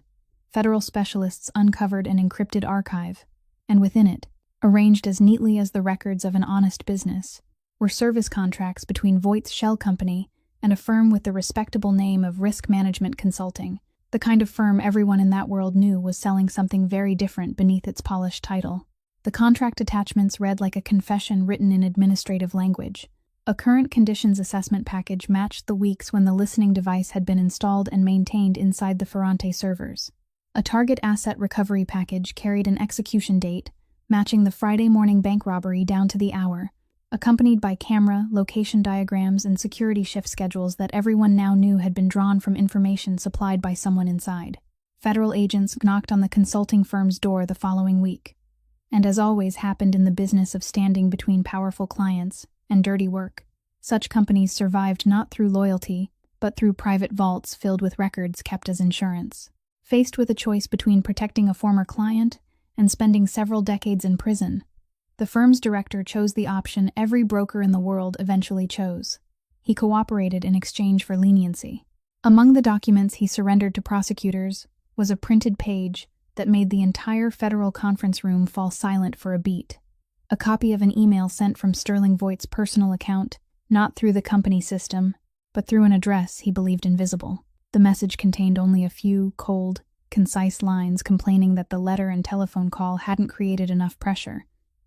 federal specialists uncovered an encrypted archive, and within it, arranged as neatly as the records of an honest business, were service contracts between Voight's shell company and a firm with the respectable name of Risk Management Consulting, the kind of firm everyone in that world knew was selling something very different beneath its polished title. The contract attachments read like a confession written in administrative language. A current conditions assessment package matched the weeks when the listening device had been installed and maintained inside the Ferrante servers. A target asset recovery package carried an execution date, matching the Friday morning bank robbery down to the hour, accompanied by camera, location diagrams, and security shift schedules that everyone now knew had been drawn from information supplied by someone inside. Federal agents knocked on the consulting firm's door the following week. And as always happened in the business of standing between powerful clients and dirty work, such companies survived not through loyalty, but through private vaults filled with records kept as insurance. Faced with a choice between protecting a former client and spending several decades in prison, the firm's director chose the option every broker in the world eventually chose. He cooperated in exchange for leniency. Among the documents he surrendered to prosecutors was a printed page that made the entire federal conference room fall silent for a beat. A copy of an email sent from Sterling Voight's personal account, not through the company system, but through an address he believed invisible. The message contained only a few cold, concise lines complaining that the letter and telephone call hadn't created enough pressure,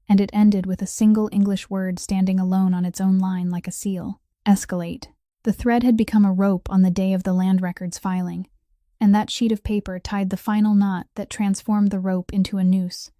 and it ended with a single English word standing alone on its own line like a seal: escalate. The thread had become a rope on the day of the land records filing, and that sheet of paper tied the final knot that transformed the rope into a noose,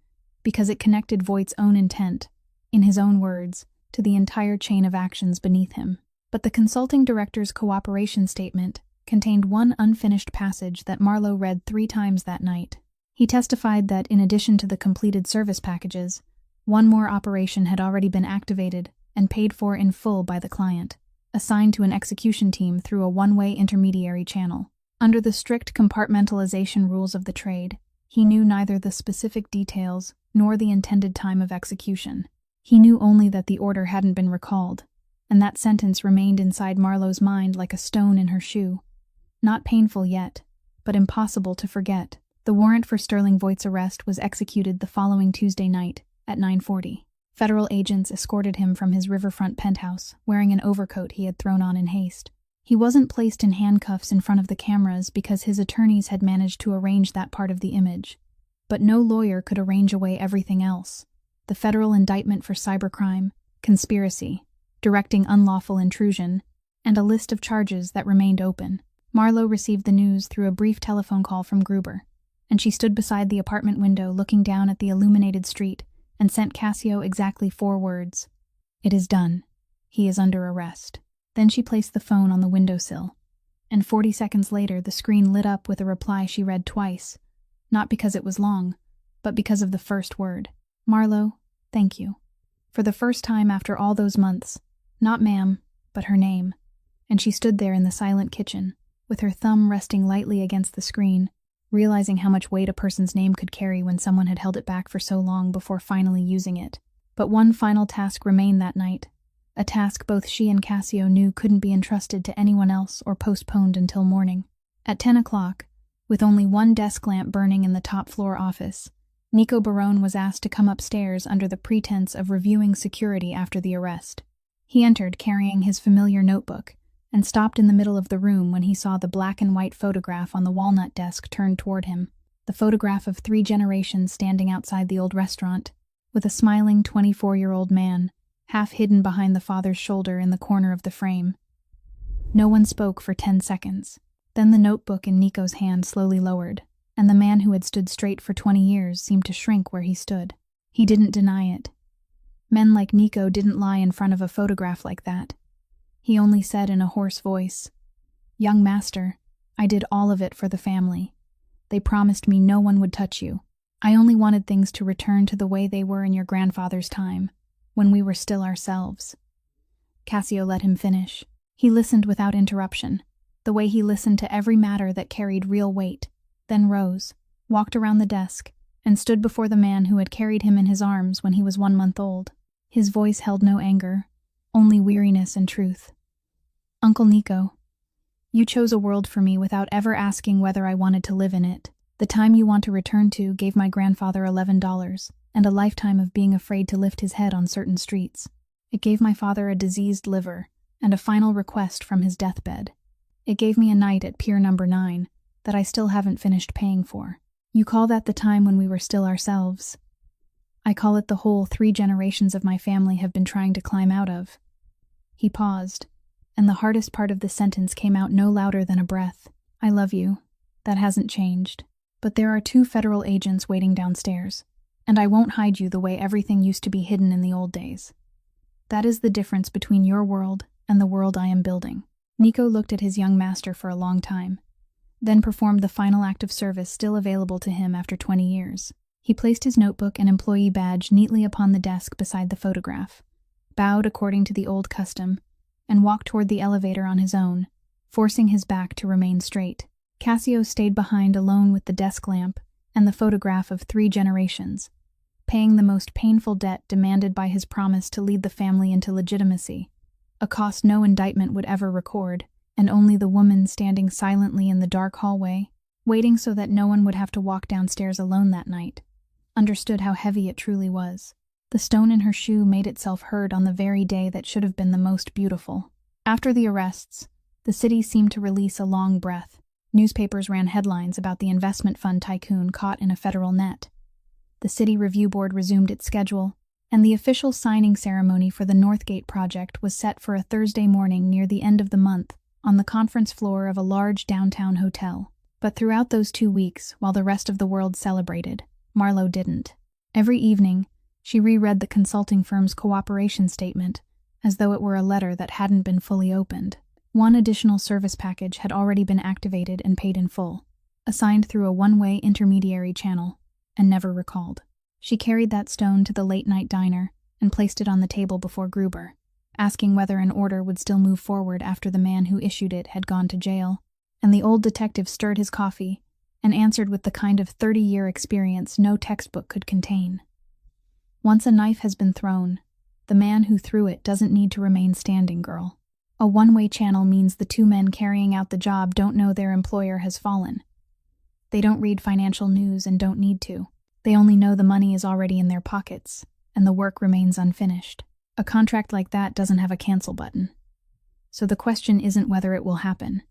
because it connected Voight's own intent, in his own words, to the entire chain of actions beneath him. But the consulting director's cooperation statement contained one unfinished passage that Marlowe read 3 times that night. He testified that in addition to the completed service packages, one more operation had already been activated and paid for in full by the client, assigned to an execution team through a one-way intermediary channel. Under the strict compartmentalization rules of the trade, he knew neither the specific details nor the intended time of execution. He knew only that the order hadn't been recalled, and that sentence remained inside Marlowe's mind like a stone in her shoe. Not painful yet, but impossible to forget. The warrant for Sterling Voight's arrest was executed the following Tuesday night, at 9:40. Federal agents escorted him from his riverfront penthouse, wearing an overcoat he had thrown on in haste. He wasn't placed in handcuffs in front of the cameras because his attorneys had managed to arrange that part of the image. But no lawyer could arrange away everything else: the federal indictment for cybercrime, conspiracy, directing unlawful intrusion, and a list of charges that remained open. Marlowe received the news through a brief telephone call from Gruber, and she stood beside the apartment window looking down at the illuminated street and sent Cassio exactly 4 words: "It is done. He is under arrest." Then she placed the phone on the windowsill, and 40 seconds later the screen lit up with a reply she read twice, not because it was long, but because of the first word. "Marlowe, thank you." For the first time after all those months, not ma'am, but her name, and she stood there in the silent kitchen, with her thumb resting lightly against the screen, realizing how much weight a person's name could carry when someone had held it back for so long before finally using it. But one final task remained that night, a task both she and Cassio knew couldn't be entrusted to anyone else or postponed until morning. At 10 o'clock, with only one desk lamp burning in the top-floor office, Nico Barone was asked to come upstairs under the pretense of reviewing security after the arrest. He entered carrying his familiar notebook, and stopped in the middle of the room when he saw the black and white photograph on the walnut desk turned toward him, the photograph of 3 generations standing outside the old restaurant, with a smiling 24-year-old man, half hidden behind the father's shoulder in the corner of the frame. No one spoke for 10 seconds. Then the notebook in Nico's hand slowly lowered, and the man who had stood straight for 20 years seemed to shrink where he stood. He didn't deny it. Men like Nico didn't lie in front of a photograph like that. He only said in a hoarse voice, "Young master, I did all of it for the family. They promised me no one would touch you. I only wanted things to return to the way they were in your grandfather's time, when we were still ourselves." Cassio let him finish. He listened without interruption, the way he listened to every matter that carried real weight, then rose, walked around the desk, and stood before the man who had carried him in his arms when he was 1 month old. His voice held no anger, only weariness and truth. "Uncle Nico, You chose a world for me without ever asking whether I wanted to live in it. The time you want to return to gave my grandfather $11 and a lifetime of being afraid to lift his head on certain streets. It gave my father a diseased liver and a final request from his deathbed. It gave me a night at Pier Number 9 that I still haven't finished paying for. You call that the time when we were still ourselves. I call it the hole 3 generations of my family have been trying to climb out of." He paused, and the hardest part of the sentence came out no louder than a breath. "I love you. That hasn't changed. But there are 2 federal agents waiting downstairs, and I won't hide you the way everything used to be hidden in the old days. That is the difference between your world and the world I am building." Nico looked at his young master for a long time, then performed the final act of service still available to him after 20 years. He placed his notebook and employee badge neatly upon the desk beside the photograph, bowed according to the old custom, and walked toward the elevator on his own, forcing his back to remain straight. Cassio stayed behind alone with the desk lamp and the photograph of 3 generations, paying the most painful debt demanded by his promise to lead the family into legitimacy, a cost no indictment would ever record, and only the woman standing silently in the dark hallway, waiting so that no one would have to walk downstairs alone that night, understood how heavy it truly was. The stone in her shoe made itself heard on the very day that should have been the most beautiful. After the arrests, the city seemed to release a long breath. Newspapers ran headlines about the investment fund tycoon caught in a federal net. The city review board resumed its schedule, and the official signing ceremony for the Northgate project was set for a Thursday morning near the end of the month on the conference floor of a large downtown hotel. But throughout those 2 weeks, while the rest of the world celebrated, Marlo didn't. Every evening, she reread the consulting firm's cooperation statement as though it were a letter that hadn't been fully opened. One additional service package had already been activated and paid in full, assigned through a one-way intermediary channel, and never recalled. She carried that stone to the late-night diner and placed it on the table before Gruber, asking whether an order would still move forward after the man who issued it had gone to jail, and the old detective stirred his coffee and answered with the kind of 30-year experience no textbook could contain. "Once a knife has been thrown, the man who threw it doesn't need to remain standing, girl. A one-way channel means the 2 men carrying out the job don't know their employer has fallen. They don't read financial news and don't need to. They only know the money is already in their pockets, and the work remains unfinished. A contract like that doesn't have a cancel button. So the question isn't whether it will happen.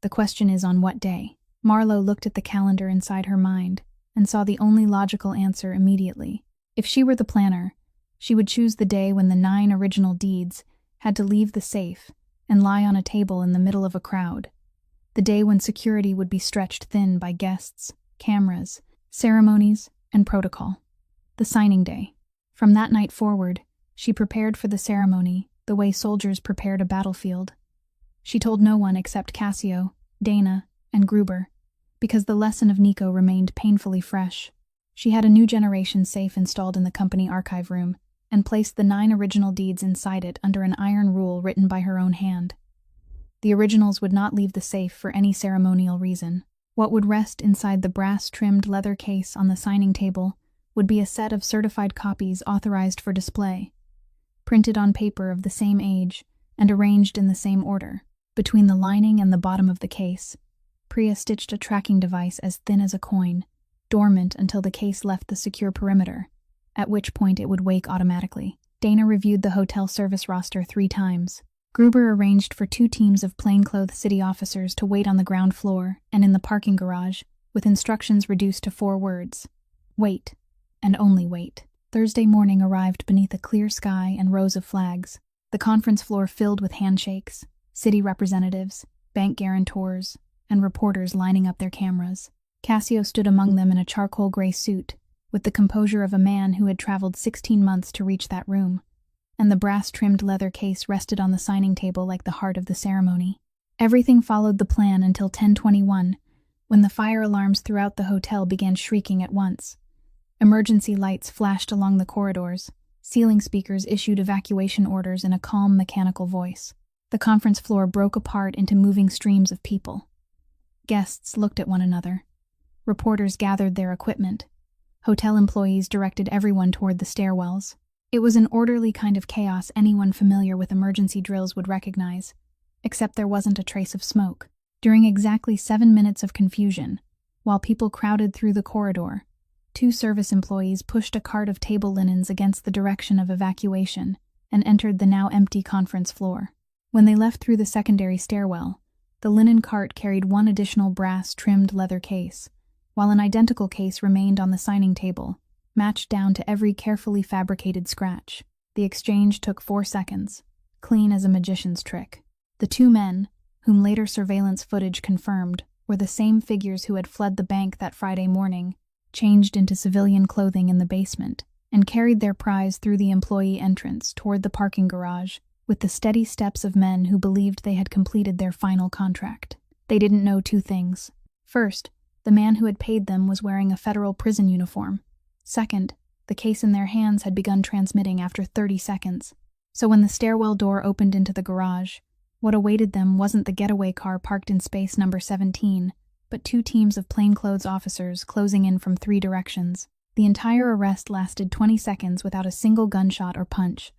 The question is on what day." Marlo looked at the calendar inside her mind and saw the only logical answer immediately. If she were the planner, she would choose the day when the 9 original deeds had to leave the safe and lie on a table in the middle of a crowd. The day when security would be stretched thin by guests, cameras, ceremonies, and protocol. The signing day. From that night forward, she prepared for the ceremony the way soldiers prepared a battlefield. She told no one except Cassio, Dana, and Gruber, because the lesson of Nico remained painfully fresh. She had a new generation safe installed in the company archive room and placed the 9 original deeds inside it under an iron rule written by her own hand. The originals would not leave the safe for any ceremonial reason. What would rest inside the brass-trimmed leather case on the signing table would be a set of certified copies authorized for display, printed on paper of the same age and arranged in the same order. Between the lining and the bottom of the case, Priya stitched a tracking device as thin as a coin, dormant until the case left the secure perimeter, at which point it would wake automatically. Dana reviewed the hotel service roster 3 times. Gruber arranged for 2 teams of plainclothes city officers to wait on the ground floor and in the parking garage, with instructions reduced to 4 words. Wait, and only wait. Thursday morning arrived beneath a clear sky and rows of flags, the conference floor filled with handshakes, city representatives, bank guarantors, and reporters lining up their cameras. Cassio stood among them in a charcoal gray suit, with the composure of a man who had traveled 16 months to reach that room, and the brass-trimmed leather case rested on the signing table like the heart of the ceremony. Everything followed the plan until 10:21, when the fire alarms throughout the hotel began shrieking at once. Emergency lights flashed along the corridors. Ceiling speakers issued evacuation orders in a calm, mechanical voice. The conference floor broke apart into moving streams of people. Guests looked at one another. Reporters gathered their equipment. Hotel employees directed everyone toward the stairwells. It was an orderly kind of chaos anyone familiar with emergency drills would recognize, except there wasn't a trace of smoke. During exactly 7 minutes of confusion, while people crowded through the corridor, 2 service employees pushed a cart of table linens against the direction of evacuation and entered the now empty conference floor. When they left through the secondary stairwell, the linen cart carried 1 additional brass-trimmed leather case, while an identical case remained on the signing table, matched down to every carefully fabricated scratch. The exchange took 4 seconds, clean as a magician's trick. The 2 men, whom later surveillance footage confirmed, were the same figures who had fled the bank that Friday morning, changed into civilian clothing in the basement, and carried their prize through the employee entrance toward the parking garage with the steady steps of men who believed they had completed their final contract. They didn't know 2 things. First, the man who had paid them was wearing a federal prison uniform. Second, the case in their hands had begun transmitting after 30 seconds. So when the stairwell door opened into the garage, what awaited them wasn't the getaway car parked in space number 17, but 2 teams of plainclothes officers closing in from 3 directions. The entire arrest lasted 20 seconds without a single gunshot or punch,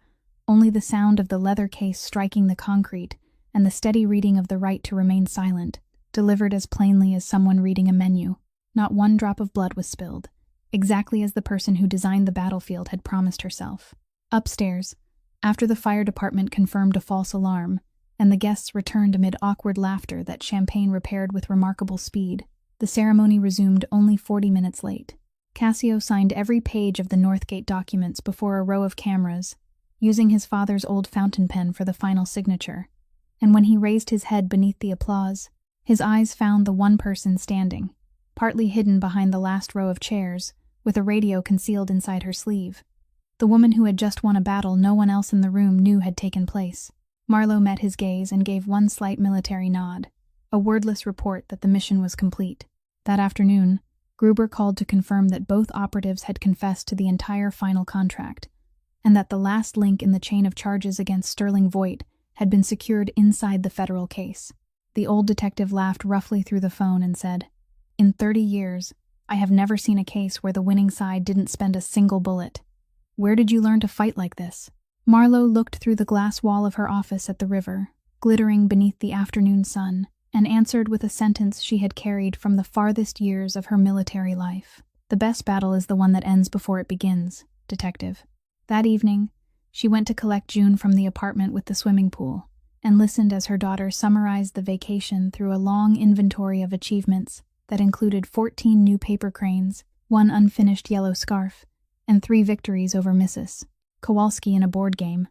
only the sound of the leather case striking the concrete and the steady reading of the right to remain silent, delivered as plainly as someone reading a menu. Not 1 drop of blood was spilled, exactly as the person who designed the battlefield had promised herself. Upstairs, after the fire department confirmed a false alarm, and the guests returned amid awkward laughter that champagne repaired with remarkable speed, the ceremony resumed only 40 minutes late. Cassio signed every page of the Northgate documents before a row of cameras, using his father's old fountain pen for the final signature, and when he raised his head beneath the applause, his eyes found the one person standing, partly hidden behind the last row of chairs, with a radio concealed inside her sleeve. The woman who had just won a battle no one else in the room knew had taken place. Marlowe met his gaze and gave 1 slight military nod, a wordless report that the mission was complete. That afternoon, Gruber called to confirm that both operatives had confessed to the entire final contract, and that the last link in the chain of charges against Sterling Voigt had been secured inside the federal case. The old detective laughed roughly through the phone and said, "In 30 years, I have never seen a case where the winning side didn't spend a single bullet. Where did you learn to fight like this?" Marlowe looked through the glass wall of her office at the river, glittering beneath the afternoon sun, and answered with a sentence she had carried from the farthest years of her military life. "The best battle is the one that ends before it begins, detective." That evening, she went to collect June from the apartment with the swimming pool, and listened as her daughter summarized the vacation through a long inventory of achievements that included 14 new paper cranes, 1 unfinished yellow scarf, and 3 victories over Mrs. Kowalski in a board game.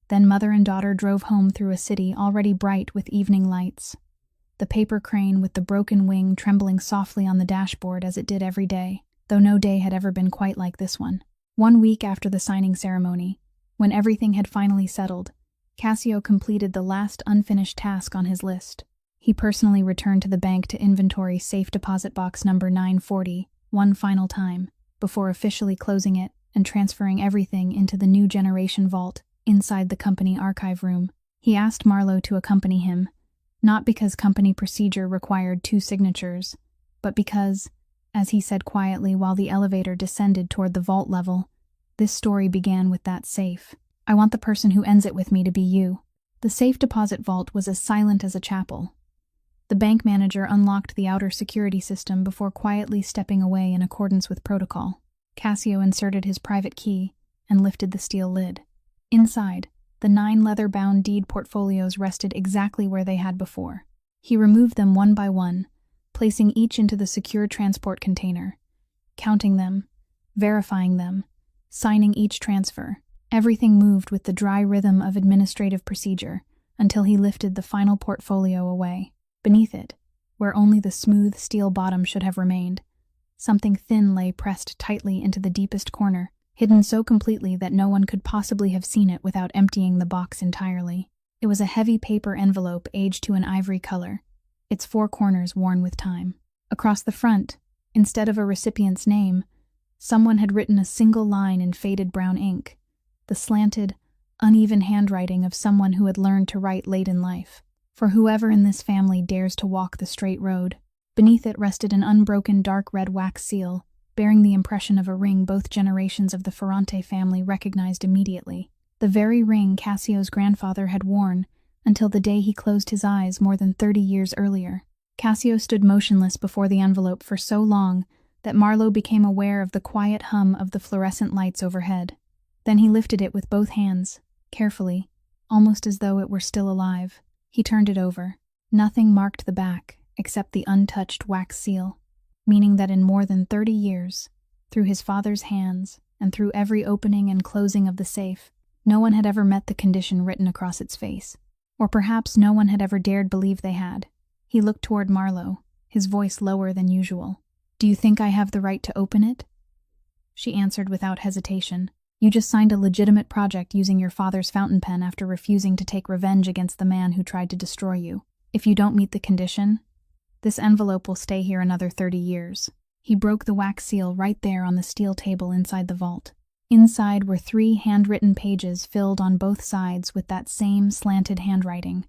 Then mother and daughter drove home through a city already bright with evening lights, the paper crane with the broken wing trembling softly on the dashboard as it did every day, though no day had ever been quite like this one. 1 week after the signing ceremony, when everything had finally settled, Cassio completed the last unfinished task on his list. He personally returned to the bank to inventory safe deposit box number 940 one final time, before officially closing it and transferring everything into the new generation vault inside the company archive room. He asked Marlowe to accompany him, not because company procedure required 2 signatures, but because, as he said quietly while the elevator descended toward the vault level, this story began with that safe. "I want the person who ends it with me to be you." The safe deposit vault was as silent as a chapel. The bank manager unlocked the outer security system before quietly stepping away in accordance with protocol. Cassio inserted his private key and lifted the steel lid. Inside, the 9 leather-bound deed portfolios rested exactly where they had before. He removed them one by one, placing each into the secure transport container, counting them, verifying them, signing each transfer. Everything moved with the dry rhythm of administrative procedure until he lifted the final portfolio away. Beneath it, where only the smooth steel bottom should have remained, something thin lay pressed tightly into the deepest corner, hidden so completely that no one could possibly have seen it without emptying the box entirely. It was a heavy paper envelope aged to an ivory color, its 4 corners worn with time. Across the front, instead of a recipient's name, someone had written a single line in faded brown ink, the slanted, uneven handwriting of someone who had learned to write late in life. "For whoever in this family dares to walk the straight road." Beneath it rested an unbroken dark red wax seal, bearing the impression of a ring both generations of the Ferrante family recognized immediately. The very ring Cassio's grandfather had worn until the day he closed his eyes more than 30 years earlier. Cassio stood motionless before the envelope for so long that Marlowe became aware of the quiet hum of the fluorescent lights overhead. Then he lifted it with both hands, carefully, almost as though it were still alive. He turned it over. Nothing marked the back except the untouched wax seal, meaning that in more than 30 years, through his father's hands and through every opening and closing of the safe, no one had ever met the condition written across its face. Or perhaps no one had ever dared believe they had. He looked toward Marlowe, his voice lower than usual. "Do you think I have the right to open it?" She answered without hesitation. "You just signed a legitimate project using your father's fountain pen after refusing to take revenge against the man who tried to destroy you. If you don't meet the condition, this envelope will stay here another 30 years. He broke the wax seal right there on the steel table inside the vault. Inside were 3 handwritten pages filled on both sides with that same slanted handwriting,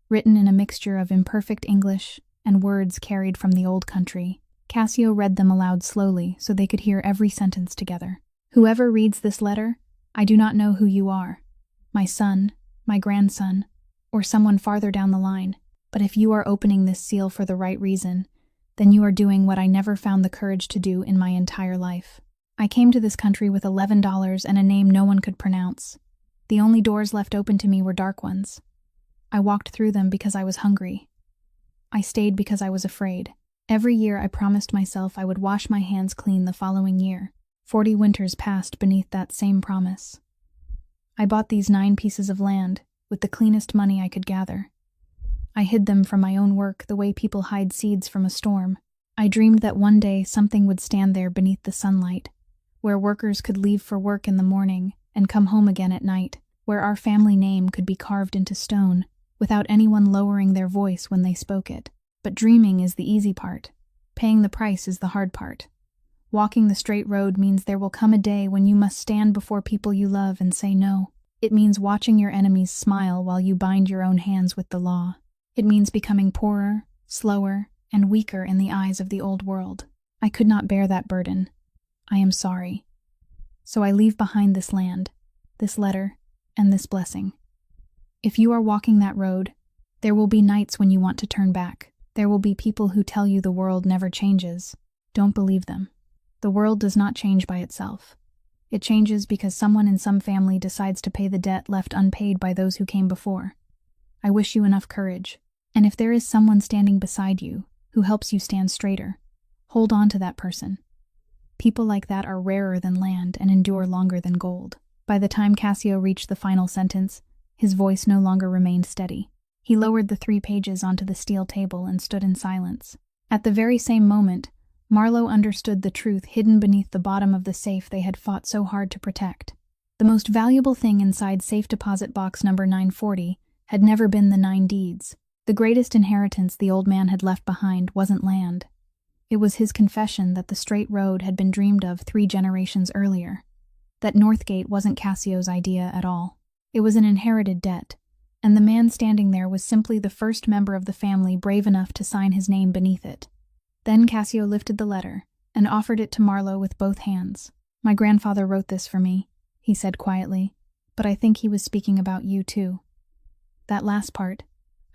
written in a mixture of imperfect English and words carried from the old country. Cassio read them aloud slowly so they could hear every sentence together. "Whoever reads this letter, I do not know who you are, my son, my grandson, or someone farther down the line. But if you are opening this seal for the right reason, then you are doing what I never found the courage to do in my entire life. I came to this country with $11 and a name no one could pronounce. The only doors left open to me were dark ones. I walked through them because I was hungry. I stayed because I was afraid. Every year I promised myself I would wash my hands clean the following year. 40 winters passed beneath that same promise. I bought these 9 pieces of land with the cleanest money I could gather. I hid them from my own work the way people hide seeds from a storm. I dreamed that one day something would stand there beneath the sunlight, where workers could leave for work in the morning and come home again at night, where our family name could be carved into stone without anyone lowering their voice when they spoke it. But dreaming is the easy part. Paying the price is the hard part. Walking the straight road means there will come a day when you must stand before people you love and say no. It means watching your enemies smile while you bind your own hands with the law. It means becoming poorer, slower, and weaker in the eyes of the old world. I could not bear that burden. I am sorry. So I leave behind this land, this letter, and this blessing. If you are walking that road, there will be nights when you want to turn back. There will be people who tell you the world never changes. Don't believe them. The world does not change by itself. It changes because someone in some family decides to pay the debt left unpaid by those who came before. I wish you enough courage. And if there is someone standing beside you who helps you stand straighter, hold on to that person. People like that are rarer than land and endure longer than gold." By the time Cassio reached the final sentence, his voice no longer remained steady. He lowered the 3 pages onto the steel table and stood in silence. At the very same moment, Marlowe understood the truth hidden beneath the bottom of the safe they had fought so hard to protect. The most valuable thing inside safe deposit box number 940 had never been the 9 deeds. The greatest inheritance the old man had left behind wasn't land. It was his confession that the straight road had been dreamed of 3 generations earlier, that Northgate wasn't Cassio's idea at all. It was an inherited debt, and the man standing there was simply the first member of the family brave enough to sign his name beneath it. Then Cassio lifted the letter and offered it to Marlowe with both hands. "My grandfather wrote this for me," he said quietly, "but I think he was speaking about you too. That last part,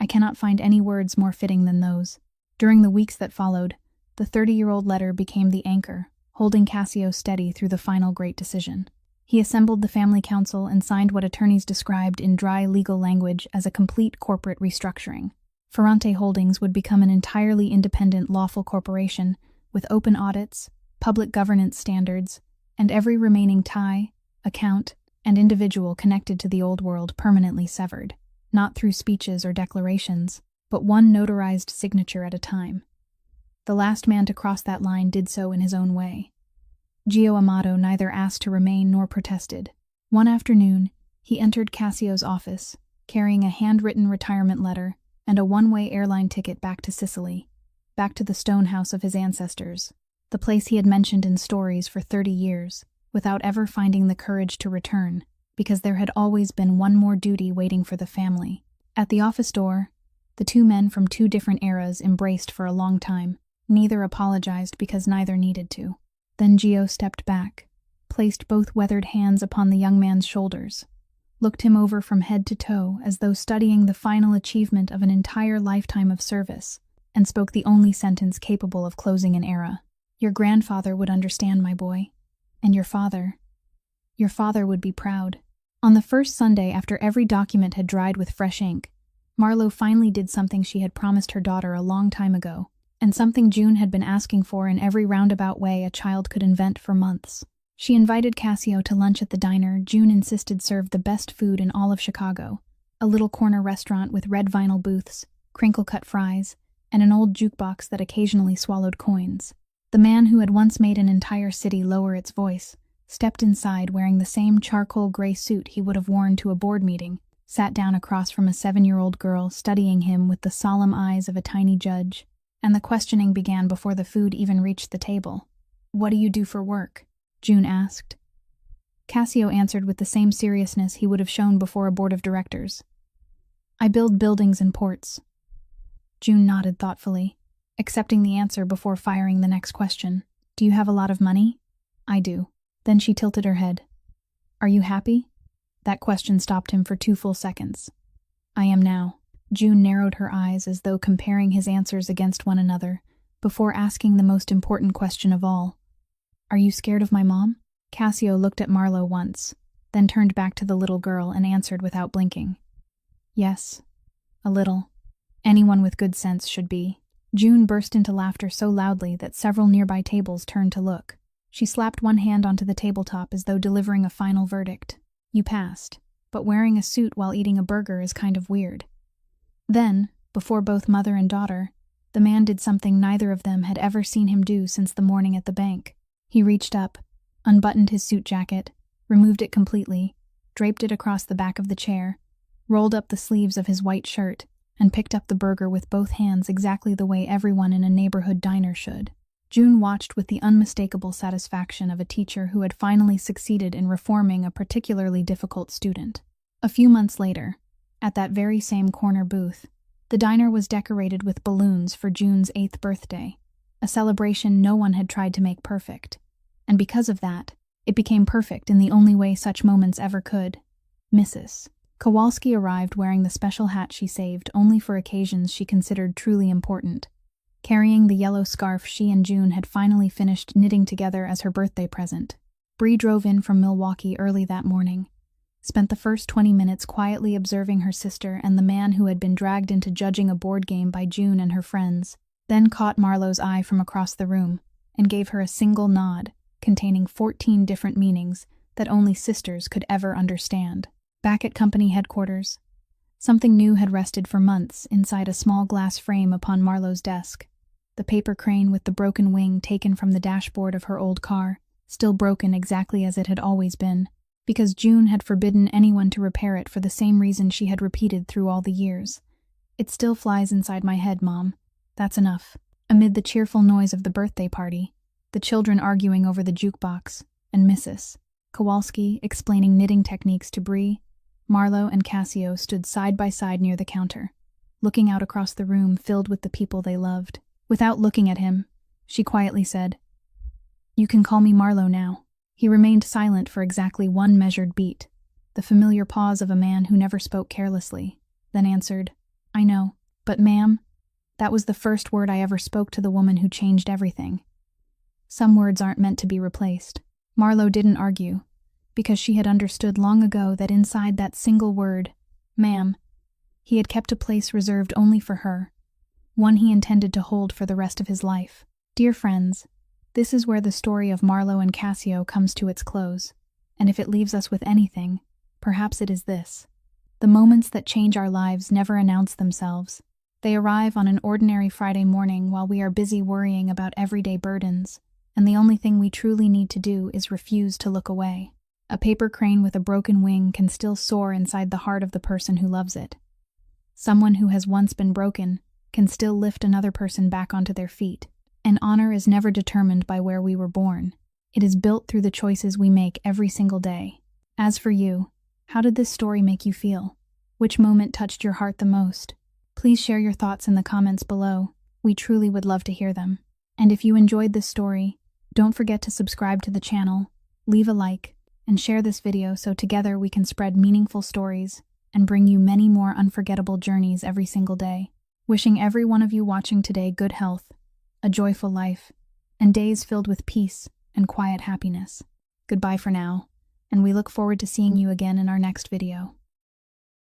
I cannot find any words more fitting than those." During the weeks that followed, the 30-year-old letter became the anchor, holding Cassio steady through the final great decision. He assembled the family council and signed what attorneys described in dry legal language as a complete corporate restructuring. Ferrante Holdings would become an entirely independent lawful corporation with open audits, public governance standards, and every remaining tie, account, and individual connected to the old world permanently severed, not through speeches or declarations, but one notarized signature at a time. The last man to cross that line did so in his own way. Gio Amato neither asked to remain nor protested. One afternoon, he entered Cassio's office, carrying a handwritten retirement letter and a one-way airline ticket back to Sicily, back to the stone house of his ancestors, the place he had mentioned in stories for 30 years, without ever finding the courage to return, because there had always been one more duty waiting for the family. At the office door, the 2 men from 2 different eras embraced for a long time. Neither apologized because neither needed to. Then Gio stepped back, placed both weathered hands upon the young man's shoulders, looked him over from head to toe as though studying the final achievement of an entire lifetime of service, and spoke the only sentence capable of closing an era. "Your grandfather would understand, my boy. And your father would be proud." On the first Sunday after every document had dried with fresh ink, Marlo finally did something she had promised her daughter a long time ago, and something June had been asking for in every roundabout way a child could invent for months. She invited Cassio to lunch at the diner June insisted served the best food in all of Chicago, a little corner restaurant with red vinyl booths, crinkle-cut fries, and an old jukebox that occasionally swallowed coins. The man who had once made an entire city lower its voice stepped inside wearing the same charcoal gray suit he would have worn to a board meeting, sat down across from a 7-year-old girl studying him with the solemn eyes of a tiny judge, and the questioning began before the food even reached the table. "What do you do for work?" June asked. Cassio answered with the same seriousness he would have shown before a board of directors. "I build buildings and ports." June nodded thoughtfully, accepting the answer before firing the next question. "Do you have a lot of money?" "I do." Then she tilted her head. "Are you happy?" That question stopped him for 2 full seconds. "I am now." June narrowed her eyes as though comparing his answers against one another, before asking the most important question of all. "Are you scared of my mom?" Cassio looked at Marlo once, then turned back to the little girl and answered without blinking. "Yes, a little. Anyone with good sense should be." June burst into laughter so loudly that several nearby tables turned to look. She slapped one hand onto the tabletop as though delivering a final verdict. "You passed, but wearing a suit while eating a burger is kind of weird." Then, before both mother and daughter, the man did something neither of them had ever seen him do since the morning at the bank. He reached up, unbuttoned his suit jacket, removed it completely, draped it across the back of the chair, rolled up the sleeves of his white shirt, and picked up the burger with both hands exactly the way everyone in a neighborhood diner should. June watched with the unmistakable satisfaction of a teacher who had finally succeeded in reforming a particularly difficult student. A few months later, at that very same corner booth, the diner was decorated with balloons for June's 8th birthday, a celebration no one had tried to make perfect. And because of that, it became perfect in the only way such moments ever could. Mrs. Kowalski arrived wearing the special hat she saved only for occasions she considered truly important, carrying the yellow scarf she and June had finally finished knitting together as her birthday present. Bree drove in from Milwaukee early that morning, spent the first 20 minutes quietly observing her sister and the man who had been dragged into judging a board game by June and her friends, then caught Marlo's eye from across the room and gave her a single nod, containing 14 different meanings that only sisters could ever understand. Back at company headquarters, something new had rested for months inside a small glass frame upon Marlo's desk. The paper crane with the broken wing taken from the dashboard of her old car, still broken exactly as it had always been, because June had forbidden anyone to repair it for the same reason she had repeated through all the years. "It still flies inside my head, Mom. That's enough." Amid the cheerful noise of the birthday party, the children arguing over the jukebox, and Mrs. Kowalski explaining knitting techniques to Bree, Marlo and Cassio stood side by side near the counter, looking out across the room filled with the people they loved. Without looking at him, she quietly said, "You can call me Marlo now." He remained silent for exactly 1 measured beat, the familiar pause of a man who never spoke carelessly, then answered, "I know, but ma'am, that was the first word I ever spoke to the woman who changed everything. Some words aren't meant to be replaced." Marlo didn't argue, because she had understood long ago that inside that single word, "ma'am," he had kept a place reserved only for her, one he intended to hold for the rest of his life. Dear friends, this is where the story of Marlo and Cassio comes to its close, and if it leaves us with anything, perhaps it is this. The moments that change our lives never announce themselves. They arrive on an ordinary Friday morning while we are busy worrying about everyday burdens, and the only thing we truly need to do is refuse to look away. A paper crane with a broken wing can still soar inside the heart of the person who loves it. Someone who has once been broken can still lift another person back onto their feet, and honor is never determined by where we were born. It is built through the choices we make every single day. As for you, how did this story make you feel? Which moment touched your heart the most? Please share your thoughts in the comments below. We truly would love to hear them. And if you enjoyed this story, don't forget to subscribe to the channel, leave a like, and share this video so together we can spread meaningful stories and bring you many more unforgettable journeys every single day. Wishing every one of you watching today good health, a joyful life, and days filled with peace and quiet happiness. Goodbye for now, and we look forward to seeing you again in our next video.